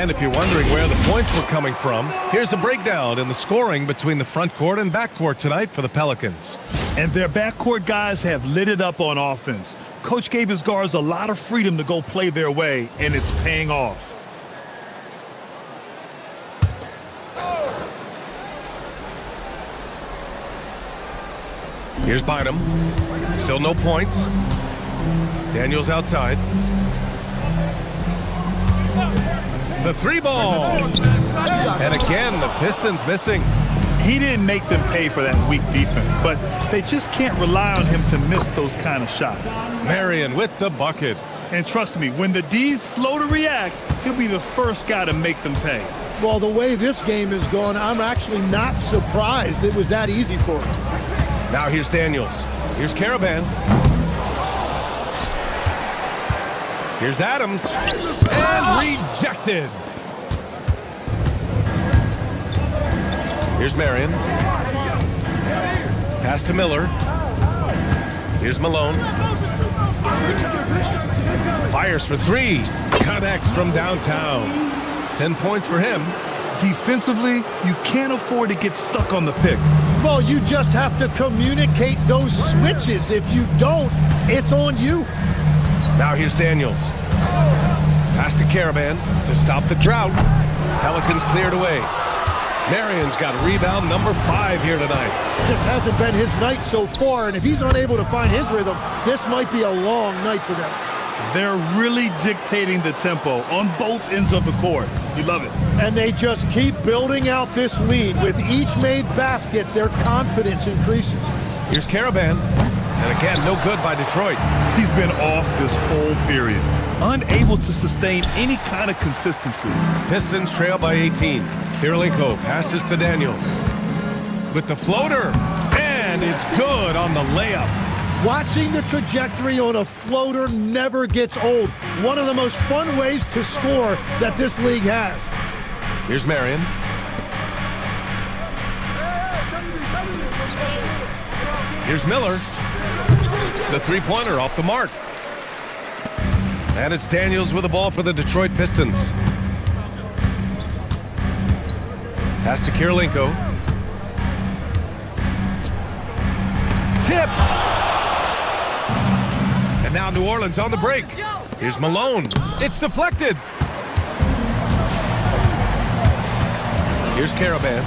And if you're wondering where the points were coming from, here's a breakdown in the scoring between the front court and back court tonight for the Pelicans. And their backcourt guys have lit it up on offense. Coach gave his guards a lot of freedom to go play their way, and it's paying off. Here's Bynum. Still no points. Daniels outside. The three ball. And again, the Pistons missing. He didn't make them pay for that weak defense, but they just can't rely on him to miss those kind of shots. Marion with the bucket. And trust me, when the D's slow to react, he'll be the first guy to make them pay. Well, the way this game is going, I'm actually not surprised it was that easy for him. Now here's Daniels. Here's Caravan. Here's Adams. And rejected. Here's Marion. Pass to Miller. Here's Malone. Fires for three. Connects from downtown. 10 points for him. Defensively, you can't afford to get stuck on the pick. Well, you just have to communicate those switches. If you don't, it's on you. Now here's Daniels. Pass to Caravan to stop the drought. Pelicans cleared away. Marion's got rebound number 5 here tonight. Just hasn't been his night so far, and if he's unable to find his rhythm, this might be a long night for them. They're really dictating the tempo on both ends of the court. You love it. And they just keep building out this lead. With each made basket, their confidence increases. Here's Caravan. And again, no good by Detroit. He's been off this whole period, unable to sustain any kind of consistency. Pistons trail by 18. Kirilenko passes to Daniels. With the floater, and it's good on the layup. Watching the trajectory on a floater never gets old. One of the most fun ways to score that this league has. Here's Marion. Here's Miller. The three-pointer off the mark. And it's Daniels with the ball for the Detroit Pistons. Pass to Kirilenko. Tipped. And now New Orleans on the break. Here's Malone. It's deflected. Here's Caravan.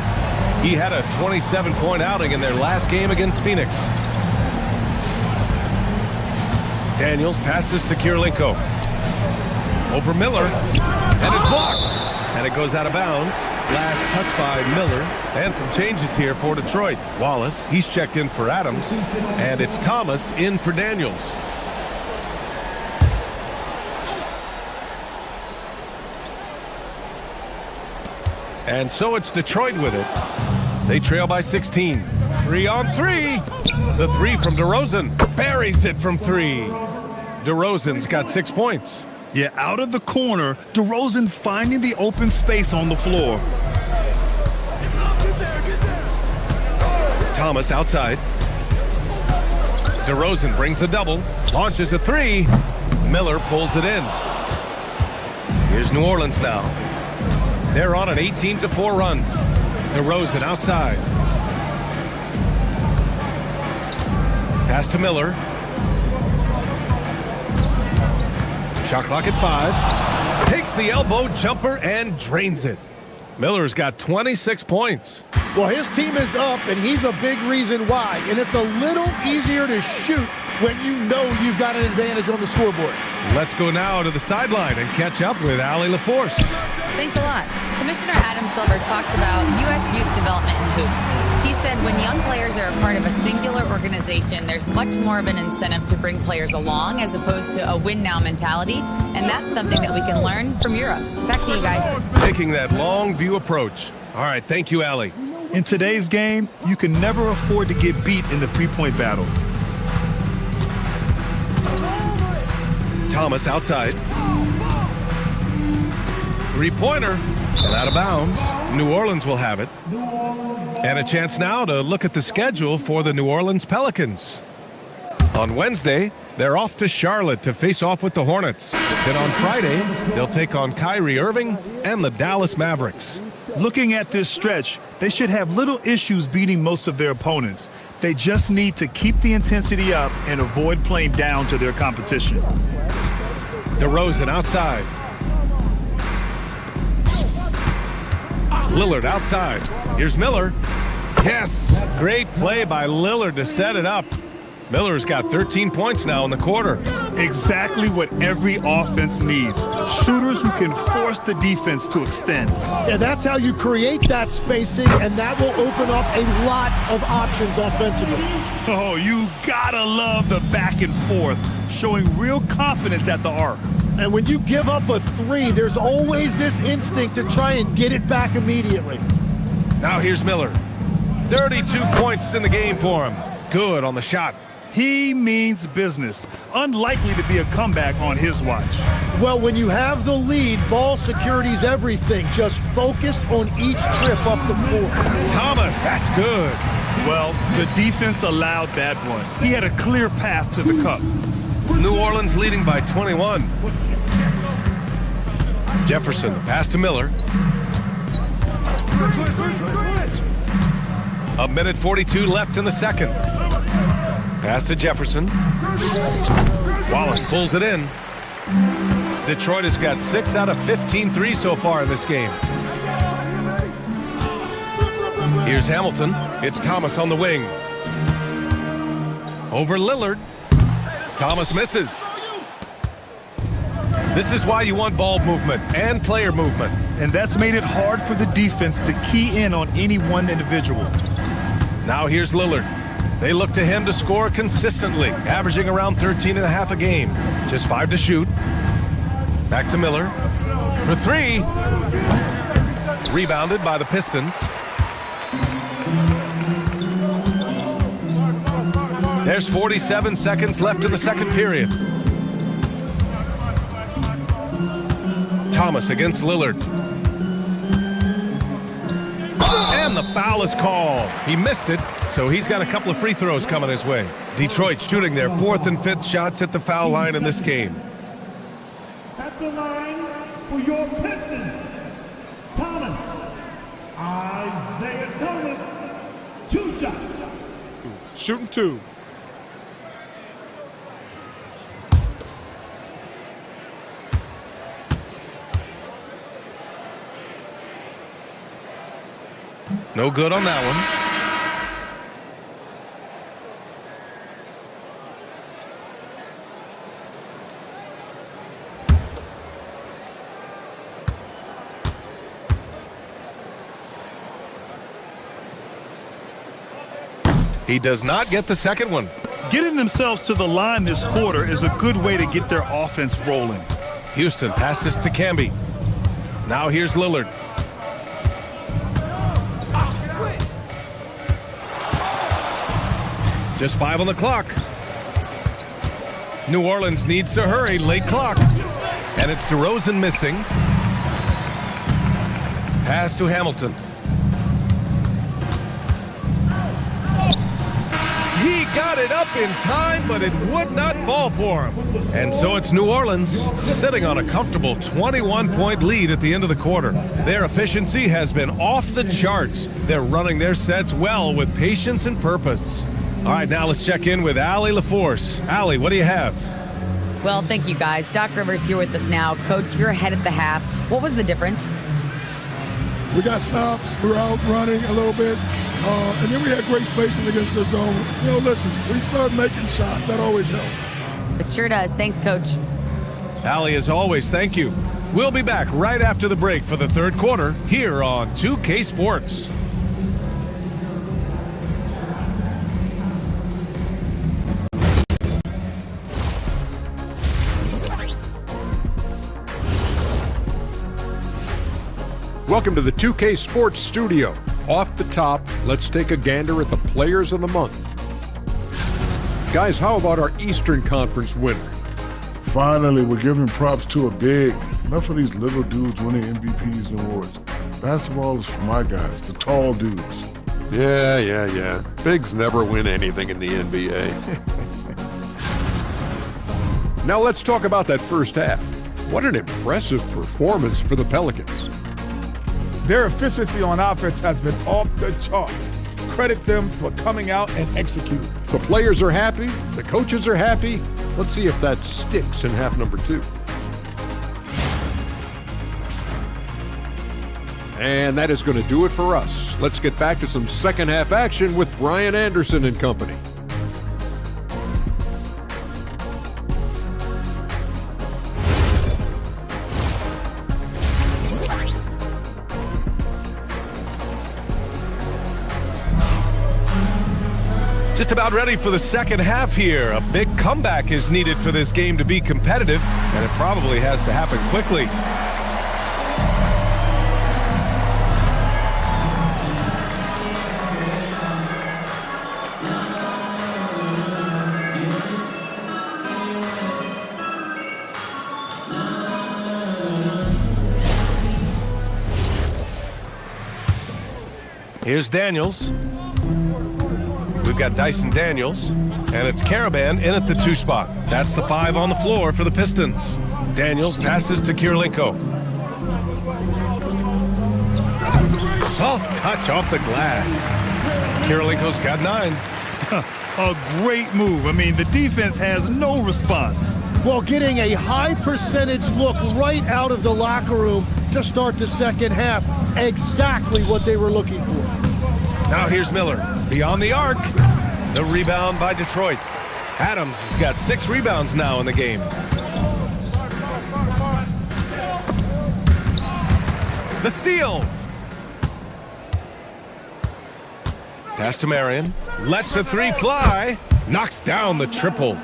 He had a 27-point outing in their last game against Phoenix. Daniels passes to Kirilenko. Over Miller. And it's blocked. And it goes out of bounds. Last touch by Miller. And some changes here for Detroit. Wallace, he's checked in for Adams. And it's Thomas in for Daniels. And so it's Detroit with it. They trail by 16. 3-on-3. The three from DeRozan. Buries it from 3. DeRozan's got 6 points. Yeah, out of the corner, DeRozan finding the open space on the floor. Thomas outside. DeRozan brings a double. Launches a 3. Miller pulls it in. Here's New Orleans now. They're on an 18-4 run. DeRozan outside. Pass to Miller. Shot clock at 5. Takes the elbow jumper and drains it. Miller's got 26 points. Well, his team is up, and he's a big reason why. And it's a little easier to shoot when you know you've got an advantage on the scoreboard. Let's go now to the sideline and catch up with Allie LaForce. Thanks a lot. Commissioner Adam Silver talked about U.S. youth development in hoops. He said when young players are a part of a singular organization, there's much more of an incentive to bring players along as opposed to a win-now mentality, and that's something that we can learn from Europe. Back to you guys. Taking that long view approach. All right, thank you, Allie. In today's game, you can never afford to get beat in the three-point battle. Thomas outside. Three-pointer and out of bounds. New Orleans will have it. And a chance now to look at the schedule for the New Orleans Pelicans. On Wednesday, They're off to Charlotte to face off with the Hornets. Then on Friday, they'll take on Kyrie Irving and the Dallas Mavericks. Looking at this stretch, they should have little issues beating most of their opponents. They just need to keep the intensity up and avoid playing down to their competition. DeRozan outside. Lillard outside. Here's Miller. Yes, great play by Lillard to set it up. Miller's got 13 points now in the quarter. Exactly what every offense needs. Shooters who can force the defense to extend. Yeah, that's how you create that spacing, and that will open up a lot of options offensively. Oh, you gotta love the back and forth, showing real confidence at the arc. And when you give up a three, there's always this instinct to try and get it back immediately. Now here's Miller. 32 points in the game for him. Good on the shot. He means business. Unlikely to be a comeback on his watch. Well, when you have the lead, ball security's everything. Just focus on each trip up the floor. Thomas, that's good. Well, the defense allowed that one. He had a clear path to the cup. New Orleans leading by 21. Jefferson, the pass to Miller. A minute 42 left in the second. Pass to Jefferson. Wallace pulls it in. Detroit has got 6 out of 15 threes so far in this game. Here's Hamilton. It's Thomas on the wing. Over Lillard. Thomas misses. This is why you want ball movement and player movement. And that's made it hard for the defense to key in on any one individual. Now here's Lillard. They look to him to score consistently, averaging around 13.5 a game. Just 5 to shoot. Back to Miller for 3. Rebounded by the Pistons. There's 47 seconds left in the second period. Thomas against Lillard. And the foul is called. He missed it, so he's got a couple of free throws coming his way. Detroit shooting their 4th and 5th shots at the foul line in this game. At the line for your Pistons, Thomas. Isaiah Thomas, 2 shots. Shooting 2. No good on that one. He does not get the second one. Getting themselves to the line this quarter is a good way to get their offense rolling. Houston passes to Camby. Now here's Lillard. Just 5 on the clock. New Orleans needs to hurry, late clock. And it's DeRozan missing. Pass to Hamilton. He got it up in time, but it would not fall for him. And so it's New Orleans sitting on a comfortable 21-point lead at the end of the quarter. Their efficiency has been off the charts. They're running their sets well with patience and purpose. All right, now let's check in with Allie LaForce. Allie, what do you have? Well, thank you, guys. Doc Rivers here with us now. Coach, you're ahead at the half. What was the difference? We got stops. We were out running a little bit. And then we had great spacing against the zone. You know, listen, we started making shots. That always helps. It sure does. Thanks, Coach. Allie, as always, thank you. We'll be back right after the break for the third quarter here on 2K Sports. Welcome to the 2K Sports Studio. Off the top, let's take a gander at the Players of the Month. Guys, how about our Eastern Conference winner? Finally, we're giving props to a big. Enough of these little dudes winning MVPs and awards. Basketball is for my guys, the tall dudes. Yeah. Bigs never win anything in the NBA. Now let's talk about that first half. What an impressive performance for the Pelicans. Their efficiency on offense has been off the charts. Credit them for coming out and executing. The players are happy. The coaches are happy. Let's see if that sticks in half number 2. And that is going to do it for us. Let's get back to some second half action with Brian Anderson and company. Just about ready for the second half here. A big comeback is needed for this game to be competitive, and it probably has to happen quickly. Here's Daniels. We've got Dyson Daniels, and it's Caravan in at the 2 spot. That's the 5 on the floor for the Pistons. Daniels passes to Kirilenko. Soft touch off the glass. Kirilenko's got 9. A great move. I mean, the defense has no response. Well, getting a high percentage look right out of the locker room to start the second half. Exactly what they were looking for. Now here's Miller. Beyond the arc. The rebound by Detroit. Adams has got 6 rebounds now in the game. The steal. Pass to Marion. Lets the 3 fly. Knocks down the triple.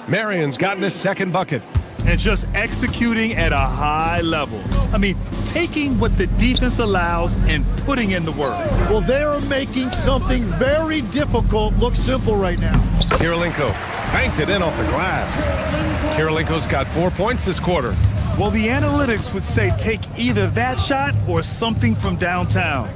Marion's gotten his second bucket. And just executing at a high level. I mean, taking what the defense allows and putting in the work. Well, they're making something very difficult look simple right now. Kirilenko banked it in off the glass. Kirilenko's got 4 points this quarter. Well, the analytics would say take either that shot or something from downtown.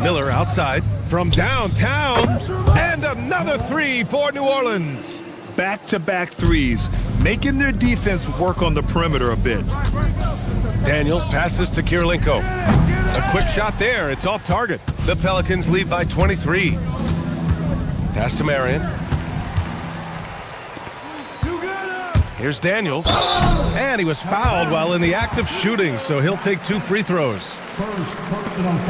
Miller outside from downtown. And another 3 for New Orleans. Back-to-back threes, making their defense work on the perimeter a bit. Daniels passes to Kirilenko. A quick shot there. It's off target. The Pelicans lead by 23. Pass to Marion. Here's Daniels. And he was fouled while in the act of shooting, so he'll take 2 free throws.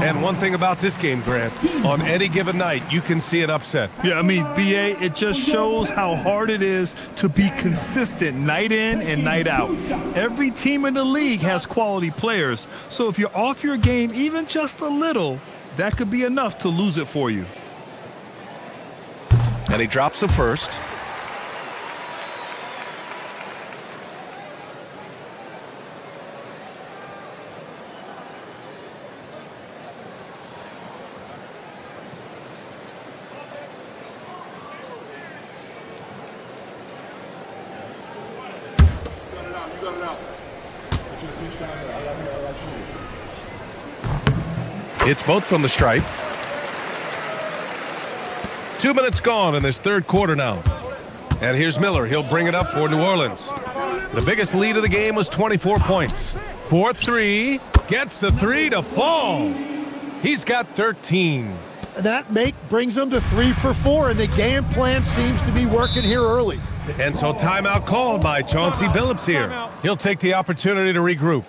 And one thing about this game, Grant, on any given night, you can see an upset. Yeah, I mean, BA, it just shows how hard it is to be consistent night in and night out. Every team in the league has quality players, so if you're off your game even just a little, that could be enough to lose it for you. And he drops the first. It's both from the stripe. 2 minutes gone in this third quarter now. And here's Miller. He'll bring it up for New Orleans. The biggest lead of the game was 24 points. 4-3. Gets the 3 to fall. He's got 13. That brings them to 3 for 4, and the game plan seems to be working here early. And so timeout called by Chauncey Billups here. He'll take the opportunity to regroup.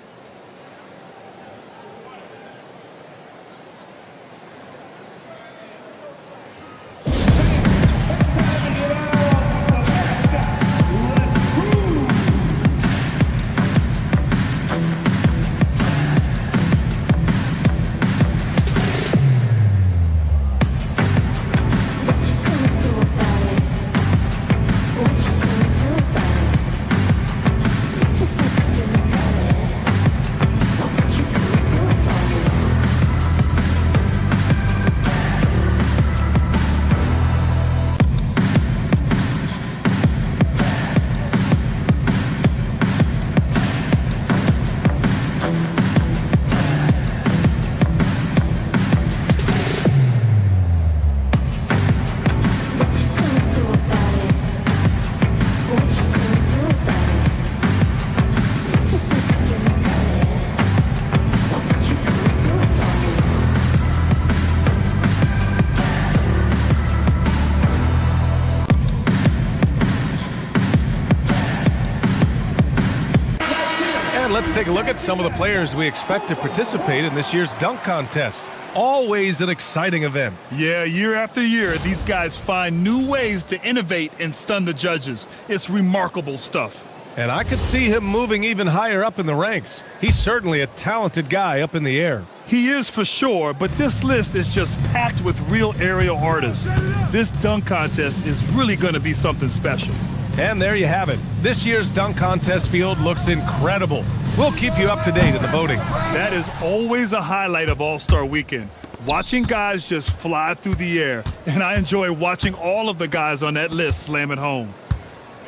take a look at some of the players we expect to participate in this year's dunk contest. Always an exciting event. Yeah, year after year, these guys find new ways to innovate and stun the judges. It's remarkable stuff. And I could see him moving even higher up in the ranks. He's certainly a talented guy up in the air. He is for sure, but this list is just packed with real aerial artists. This dunk contest is really going to be something special. And there you have it. This year's dunk contest field looks incredible. We'll keep you up to date in the voting. That is always a highlight of All-Star Weekend. Watching guys just fly through the air. And I enjoy watching all of the guys on that list slam it home.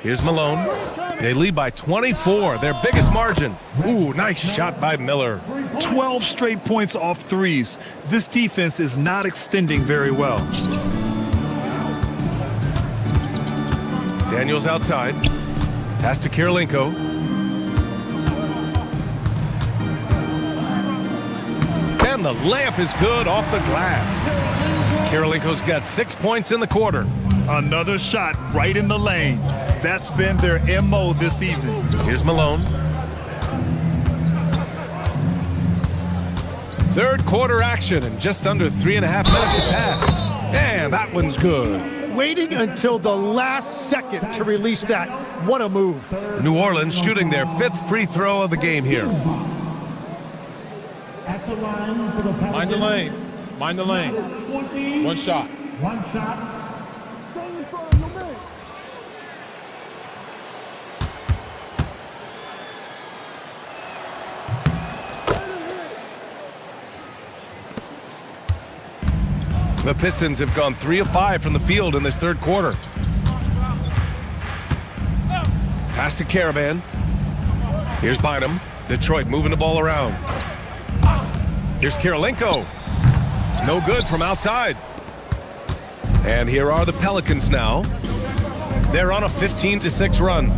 Here's Malone. They lead by 24, their biggest margin. Ooh, nice shot by Miller. 12 straight points off threes. This defense is not extending very well. Daniels outside. Pass to Kirilenko. And the layup is good off the glass. Kirilenko's got 6 points in the quarter. Another shot right in the lane. That's been their MO this evening. Here's Malone. Third quarter action and just under 3.5 minutes have passed. And that one's good. Waiting until the last second to release that. What a move. New Orleans shooting their 5th free throw of the game here. Mind the lanes. Mind the lanes. One shot. One shot. The Pistons have gone 3 of 5 from the field in this third quarter. Pass to Caravan. Here's Bynum. Detroit moving the ball around. Here's Kirilenko. No good from outside. And here are the Pelicans now. They're on a 15-6 run.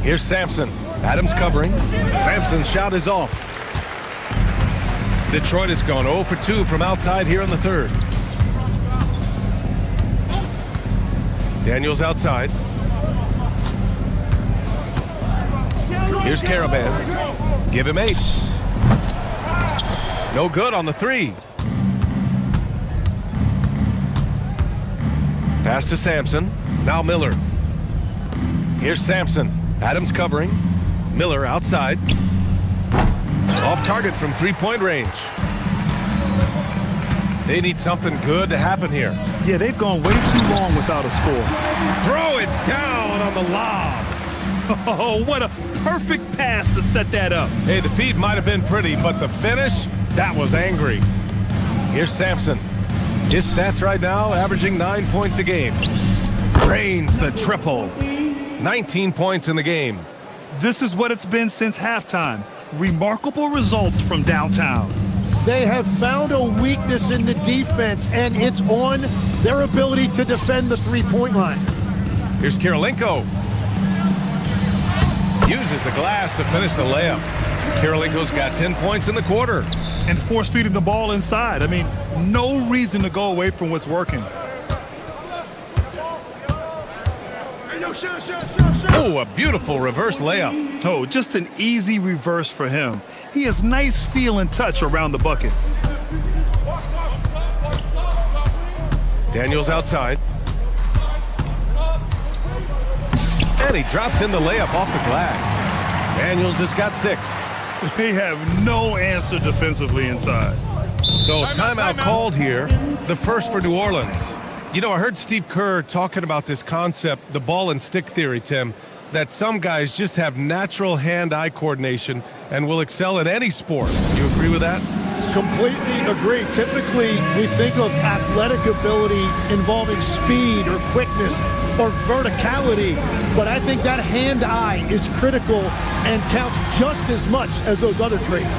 Here's Sampson. Adams covering. Sampson's shot is off. Detroit has gone 0 for 2 from outside here in the third. Daniels outside. Here's Caravan. Give him 8. No good on the 3. Pass to Sampson. Now Miller. Here's Sampson. Adams covering. Miller outside. Off target from 3-point range. They need something good to happen here. Yeah, they've gone way too long without a score. Throw it down on the lob. Oh, what a perfect pass to set that up. Hey, the feed might have been pretty, but the finish, that was angry. Here's Sampson. His stats right now, averaging 9 points a game. Drains the triple. 19 points in the game. This is what it's been since halftime. Remarkable results from downtown. They have found a weakness in the defense, and it's on their ability to defend the three-point line. Here's Kirilenko. Uses the glass to finish the layup. Kirilenko's got 10 points in the quarter. And force-feeding the ball inside. I mean, no reason to go away from what's working. Oh, a beautiful reverse layup. Oh, just an easy reverse for him. He has nice feel and touch around the bucket. Daniels outside. And he drops in the layup off the glass. Daniels has got 6. They have no answer defensively inside. So timeout called here, the first for New Orleans. You know, I heard Steve Kerr talking about this concept, the ball and stick theory, Tim, that some guys just have natural hand-eye coordination and will excel at any sport. You agree with that? Completely agree. Typically, we think of athletic ability involving speed or quickness or verticality, but I think that hand-eye is critical and counts just as much as those other traits.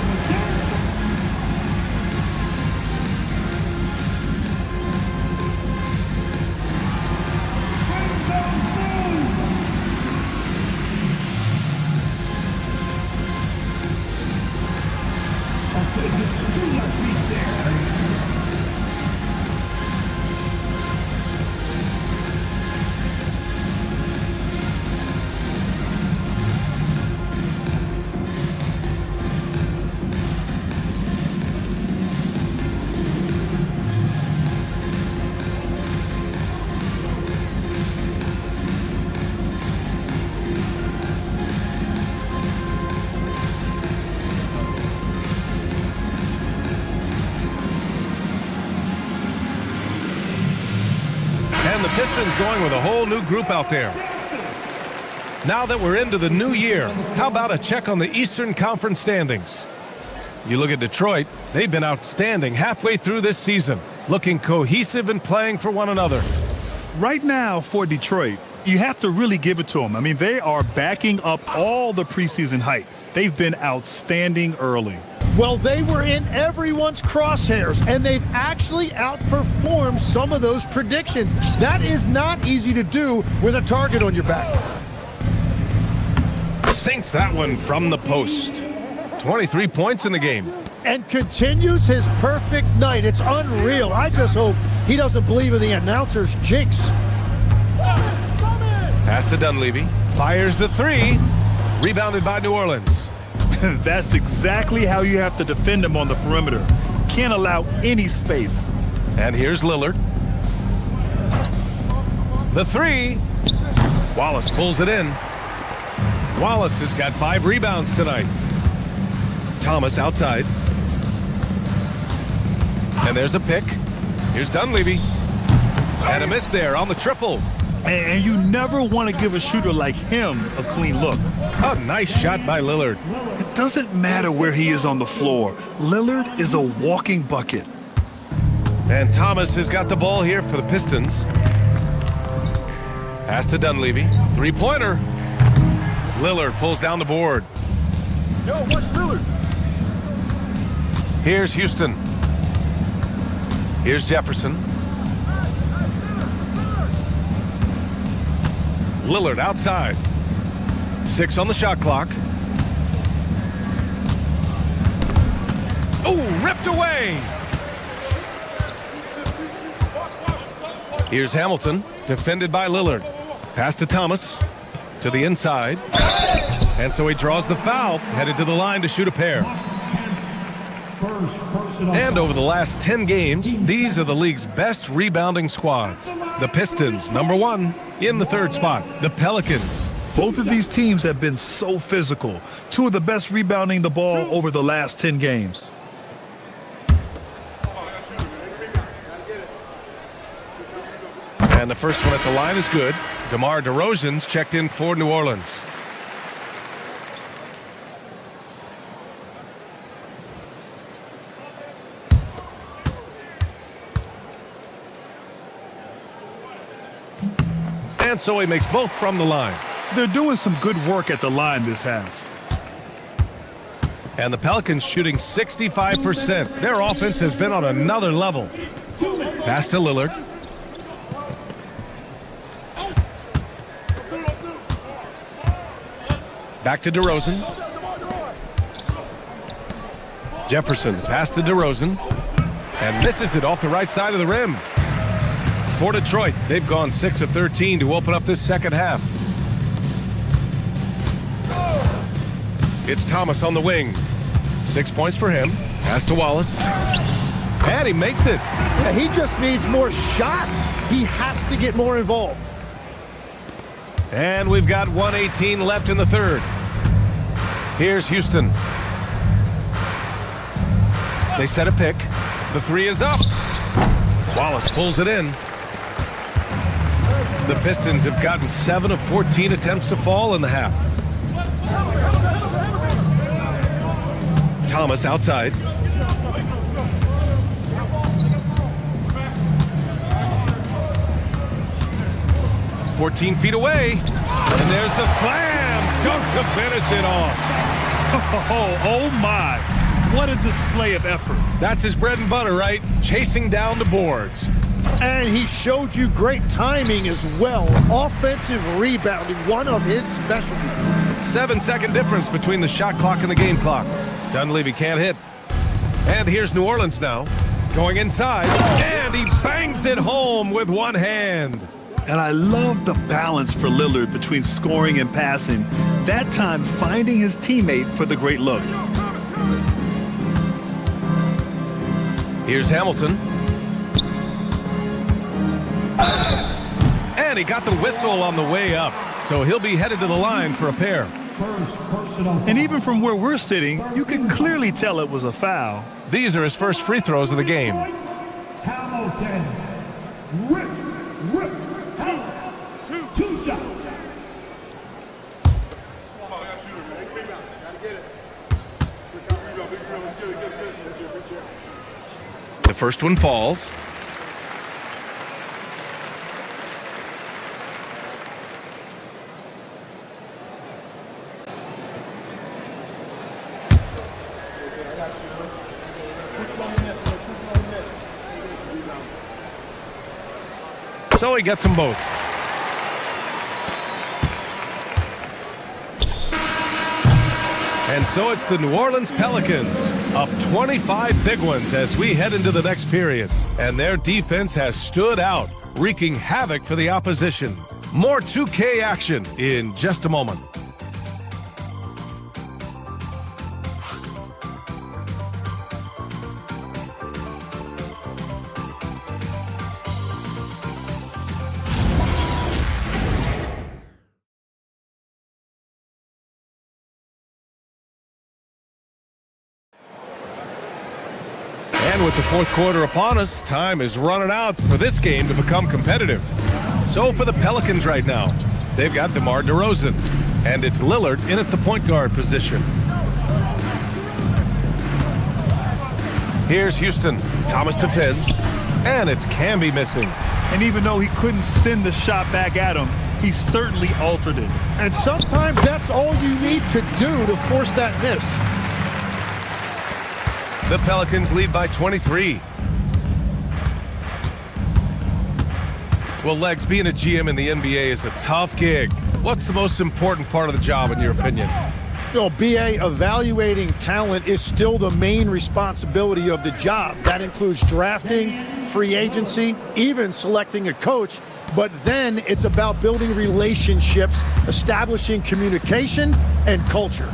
Pistons going with a whole new group out there. Now that we're into the new year, how about a check on the Eastern Conference standings? You look at Detroit, they've been outstanding halfway through this season, looking cohesive and playing for one another. Right now for Detroit, you have to really give it to them. I mean, they are backing up all the preseason hype. They've been outstanding early. Well, they were in everyone's crosshairs, and they've actually outperformed some of those predictions. That is not easy to do with a target on your back. Sinks that one from the post. 23 points in the game. And continues his perfect night. It's unreal. I just hope he doesn't believe in the announcer's jinx. Pass to Dunleavy. Fires the three. Rebounded by New Orleans. That's exactly how you have to defend him on the perimeter. Can't allow any space. And here's Lillard. The three. Wallace pulls it in. Wallace has got 5 rebounds tonight. Thomas outside. And there's a pick. Here's Dunleavy. And a miss there on the triple. And you never want to give a shooter like him a clean look. A nice shot by Lillard. It doesn't matter where he is on the floor. Lillard is a walking bucket. And Thomas has got the ball here for the Pistons. Pass to Dunleavy. Three-pointer. Lillard pulls down the board. Yo, watch Lillard. Here's Houston. Here's Jefferson. Lillard outside. 6 on the shot clock. Oh, ripped away. Here's Hamilton, defended by Lillard. Pass to Thomas, to the inside. And so he draws the foul, headed to the line to shoot a pair. And over the last 10 games, these are the league's best rebounding squads. The Pistons, #1, in the 3rd spot. The Pelicans. Both of these teams have been so physical. 2 of the best rebounding the ball over the last 10 games. And the first one at the line is good. DeMar DeRozan's checked in for New Orleans. And so he makes both from the line. They're doing some good work at the line this half. And the Pelicans shooting 65%. Their offense has been on another level. Pass to Lillard. Back to DeRozan. Jefferson, pass to DeRozan. And misses it off the right side of the rim. For Detroit, they've gone 6 of 13 to open up this second half. It's Thomas on the wing. 6 points for him. Pass to Wallace. And he makes it. Yeah, he just needs more shots. He has to get more involved. And we've got 1:18 left in the 3rd. Here's Houston. They set a pick. The 3 is up. Wallace pulls it in. The Pistons have gotten 7 of 14 attempts to fall in the half. Thomas outside. "14 feet away. And there's the slam. Dunk to finish it off. Oh my. What a display of effort. That's his bread and butter, right? Chasing down the boards. And he showed you great timing as well. Offensive rebounding, one of his specialties. 7-second difference between the shot clock and the game clock. Dunleavy can't hit. And here's New Orleans now. Going inside. And he bangs it home with one hand. And I love the balance for Lillard between scoring and passing. That time finding his teammate for the great look. Here's Hamilton. And he got the whistle on the way up. So he'll be headed to the line for a pair. And even from where we're sitting, you can clearly tell it was a foul. These are his first free throws of the game. Hamilton. The first one falls. So he gets them both. And so it's the New Orleans Pelicans up 25 big ones as we head into the next period. And their defense has stood out, wreaking havoc for the opposition. More 2K action in just a moment. And with the fourth quarter upon us, time is running out for this game to become competitive. So for the Pelicans right now, they've got DeMar DeRozan, and it's Lillard in at the point guard position. Here's Houston. Thomas defends, and it's Camby missing. And even though he couldn't send the shot back at him, he certainly altered it. And sometimes that's all you need to do to force that miss. The Pelicans lead by 23. Well, Legs, being a GM in the NBA is a tough gig. What's the most important part of the job, in your opinion? You know, BA, evaluating talent is still the main responsibility of the job. That includes drafting, free agency, even selecting a coach. But then it's about building relationships, establishing communication, and culture.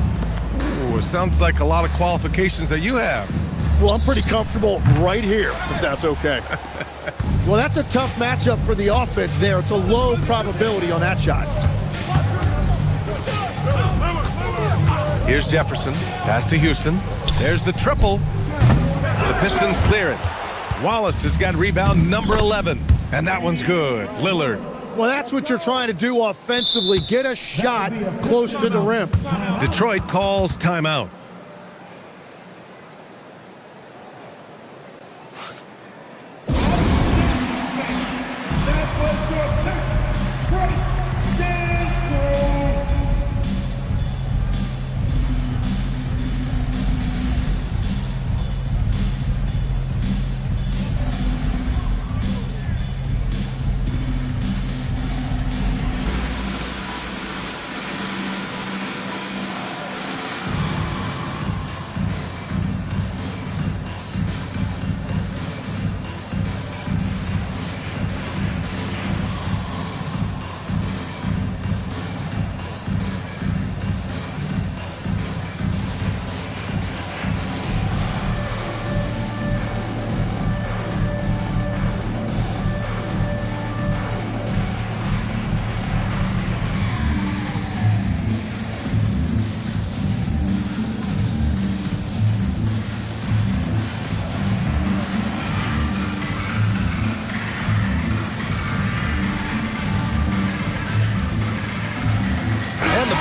Ooh, it sounds like a lot of qualifications that you have. Well, I'm pretty comfortable right here, if that's okay. Well, that's a tough matchup for the offense there. It's a low probability on that shot. Here's Jefferson. Pass to Houston. There's the triple. The Pistons clear it. Wallace has got rebound number 11. And that one's good. Lillard. Well, that's what you're trying to do offensively. Get a shot close to the rim. Detroit calls timeout.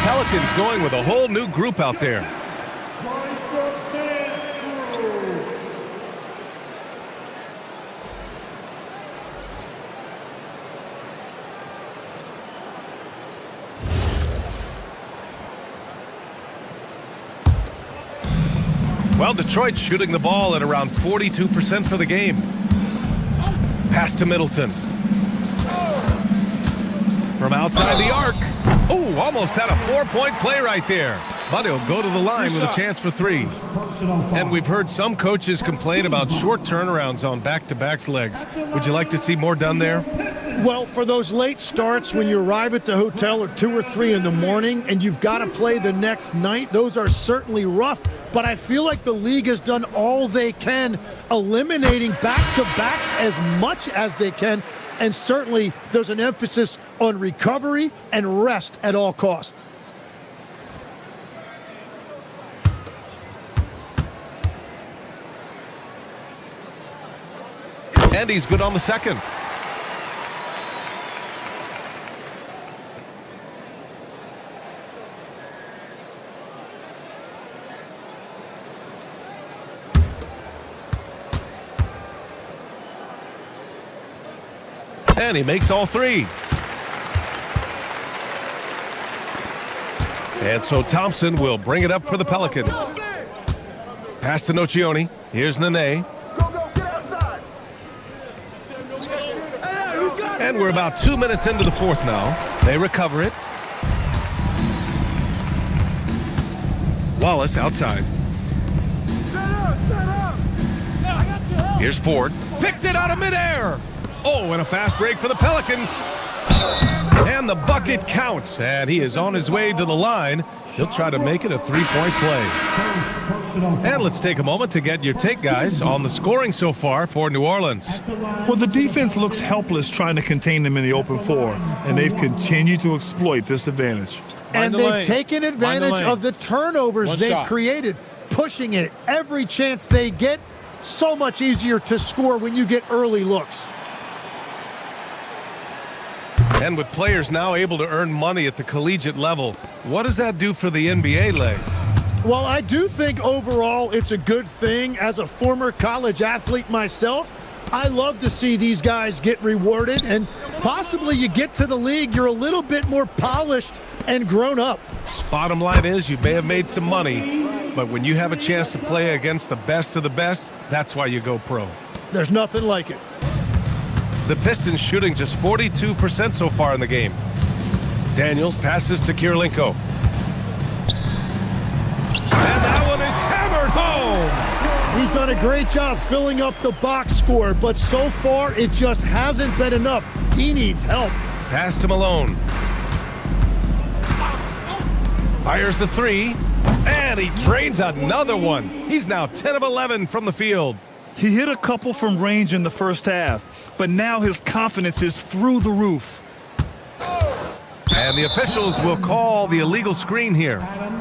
Pelicans going with a whole new group out there. Well, Detroit's shooting the ball at around 42% for the game. Pass to Middleton. From outside the arc. Oh, almost had a four-point play right there. But he'll go to the line with a chance for three. And we've heard some coaches complain about short turnarounds on back-to-backs legs. Would you like to see more done there? Well, for those late starts when you arrive at the hotel at 2 or 3 in the morning and you've got to play the next night, those are certainly rough. But I feel like the league has done all they can, eliminating back-to-backs as much as they can. And certainly there's an emphasis on recovery and rest at all costs. And he's good on the second. And he makes all three. And so Thompson will bring it up for the Pelicans. Pass to Nocioni. Here's Nene. And we're about 2 minutes into the fourth now. They recover it. Wallace outside. Here's Ford. Picked it out of midair. Oh, and a fast break for the Pelicans. And the bucket counts. And he is on his way to the line. He'll try to make it a three-point play. And let's take a moment to get your take, guys, on the scoring so far for New Orleans. Well, the defense looks helpless trying to contain them in the open floor, and they've continued to exploit this advantage. And they've taken advantage of the turnovers they've created, pushing it every chance they get. So much easier to score when you get early looks. And with players now able to earn money at the collegiate level, what does that do for the NBA legs? Well, I do think overall it's a good thing. As a former college athlete myself, I love to see these guys get rewarded, and possibly you get to the league, you're a little bit more polished and grown up. Bottom line is you may have made some money, but when you have a chance to play against the best of the best, that's why you go pro. There's nothing like it. The Pistons shooting just 42% so far in the game. Daniels passes to Kirilenko. And that one is hammered home. He's done a great job filling up the box score, but so far it just hasn't been enough. He needs help. Pass to Malone. Fires the three, and he drains another one. He's now 10 of 11 from the field. He hit a couple from range in the first half, but now his confidence is through the roof. And the officials will call the illegal screen here.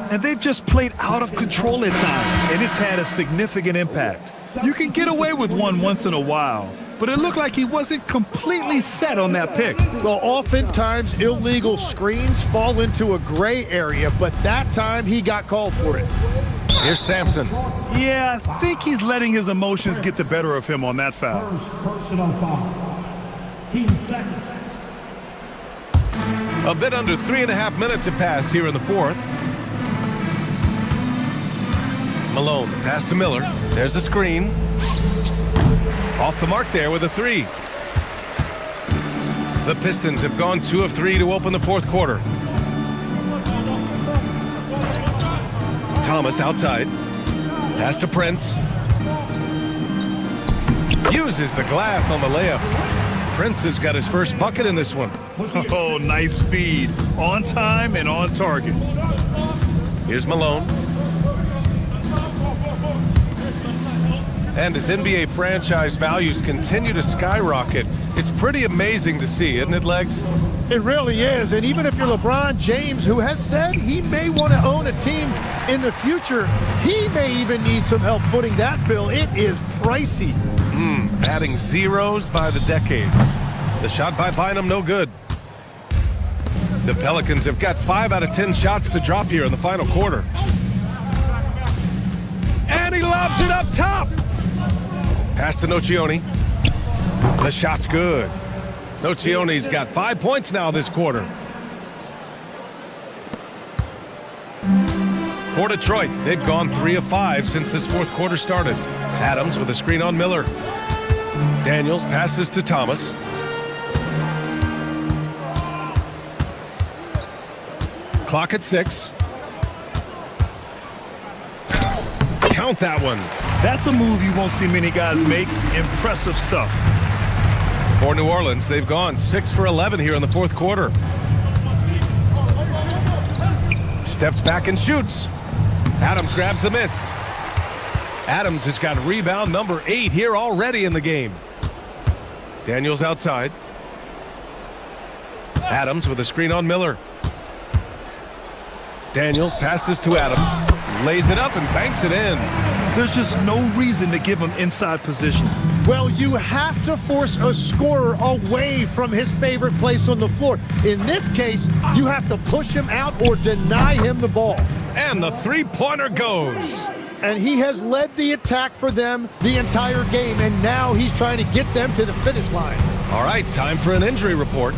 And they've just played out of control at times, and it's had a significant impact. You can get away with one once in a while, but it looked like he wasn't completely set on that pick. Well, oftentimes illegal screens fall into a gray area, but that time he got called for it. Here's Sampson. Yeah, I think he's letting his emotions get the better of him on that foul. First personal foul. Team second. A bit under 3.5 minutes have passed here in the fourth. Malone, pass to Miller. There's a screen. Off the mark there with a three. The Pistons have gone 2 of 3 to open the fourth quarter. Thomas outside. Pass to Prince. Uses the glass on the layup. Prince has got his first bucket in this one. Oh, nice feed. On time and on target. Here's Malone. And as NBA franchise values continue to skyrocket, it's pretty amazing to see, isn't it, Legs? It really is, and even if you're LeBron James, who has said he may want to own a team in the future, he may even need some help footing that bill. It is pricey. Adding zeros by the decades. The shot by Bynum, no good. The Pelicans have got 5 out of 10 shots to drop here in the final quarter. And he lobs it up top. Pass to Nocioni. The shot's good. Nocioni's got 5 points now this quarter. For Detroit, they've gone 3 of 5 since this fourth quarter started. Adams with a screen on Miller. Daniels passes to Thomas. Clock at 6. Count that one. That's a move you won't see many guys make. Impressive stuff. For New Orleans, they've gone 6 for 11 here in the fourth quarter. Steps back and shoots. Adams grabs the miss. Adams has got rebound number 8 here already in the game. Daniels outside. Adams with a screen on Miller. Daniels passes to Adams. Lays it up and banks it in. There's just no reason to give him inside position. Well, you have to force a scorer away from his favorite place on the floor. In this case, you have to push him out or deny him the ball. And the three-pointer goes. And he has led the attack for them the entire game, and now he's trying to get them to the finish line. All right, time for an injury report.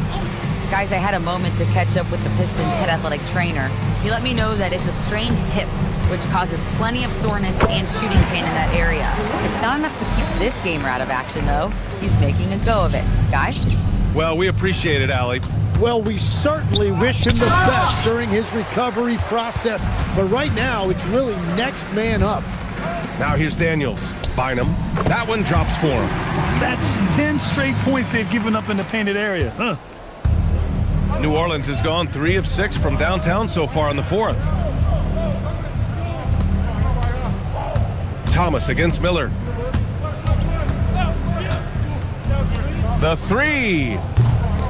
Guys, I had a moment to catch up with the Pistons head athletic trainer. He let me know that it's a strained hip, which causes plenty of soreness and shooting pain in that area. It's not enough to keep this gamer out of action, though. He's making a go of it. Guys? Well, we appreciate it, Allie. Well, we certainly wish him the best during his recovery process. But right now, it's really next man up. Now here's Daniels. Bynum. That one drops for him. That's 10 straight points they've given up in the painted area. Huh? New Orleans has gone 3 of 6 from downtown so far in the fourth. Thomas against Miller. The three.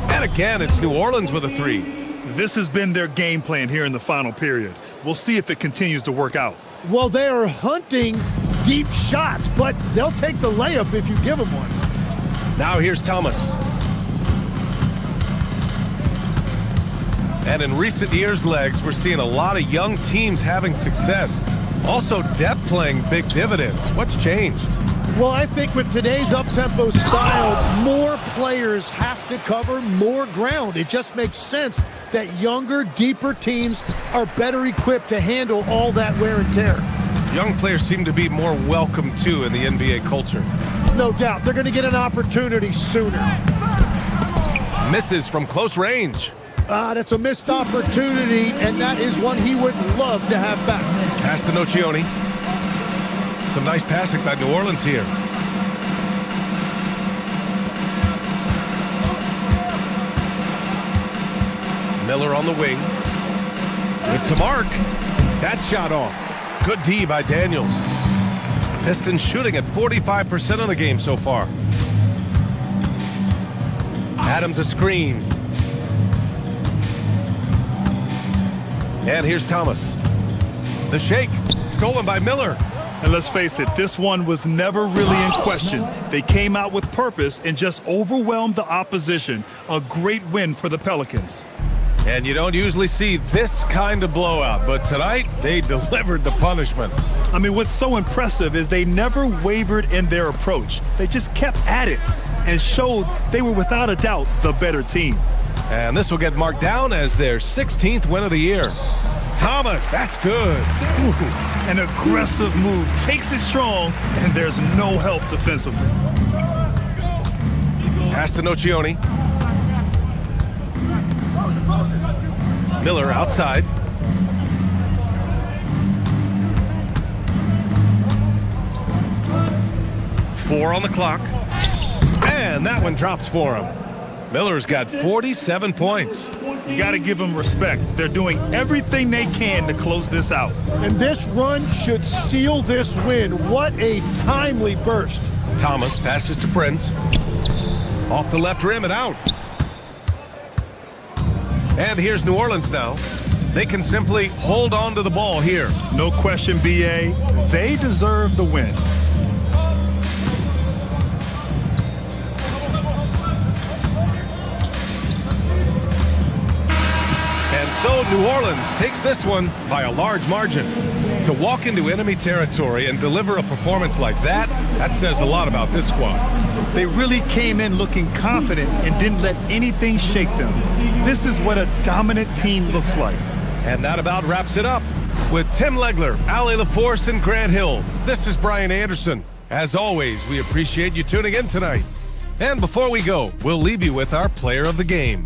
And again, it's New Orleans with a three. This has been their game plan here in the final period. We'll see if it continues to work out. Well, they are hunting deep shots, but they'll take the layup if you give them one. Now here's Thomas. And in recent years, Legs, we're seeing a lot of young teams having success. Also, depth playing big dividends. What's changed? Well, I think with today's up-tempo style, more players have to cover more ground. It just makes sense that younger, deeper teams are better equipped to handle all that wear and tear. Young players seem to be more welcome, too, in the NBA culture. No doubt. They're going to get an opportunity sooner. Misses from close range. That's a missed opportunity, and that is one he would love to have back. Pass to Nocioni. Some nice passing by New Orleans here. Miller on the wing. With to mark. That shot off. Good D by Daniels. Pistons shooting at 45% of the game so far. Adams a screen. And here's Thomas. The shake, stolen by Miller. And let's face it, this one was never really in question. They came out with purpose and just overwhelmed the opposition. A great win for the Pelicans. And you don't usually see this kind of blowout, but tonight they delivered the punishment. I mean, what's so impressive is they never wavered in their approach. They just kept at it and showed they were without a doubt the better team. And this will get marked down as their 16th win of the year. Thomas, that's good. Ooh, an aggressive move, takes it strong, and there's no help defensively. Pass to Nocioni. Miller outside. Four on the clock. And that one drops for him. Miller's got 47 points. You got to give them respect. They're doing everything they can to close this out. And this run should seal this win. What a timely burst. Thomas passes to Prince. Off the left rim and out. And here's New Orleans now. They can simply hold on to the ball here. No question, BA. They deserve the win. So New Orleans takes this one by a large margin. To walk into enemy territory and deliver a performance like that says a lot about this squad. They really came in looking confident and didn't let anything shake them. This is what a dominant team looks like. And that about wraps it up. With Tim Legler, Allie LaForce, and Grant Hill, this is Brian Anderson. As always, we appreciate you tuning in tonight. And before we go, we'll leave you with our player of the game.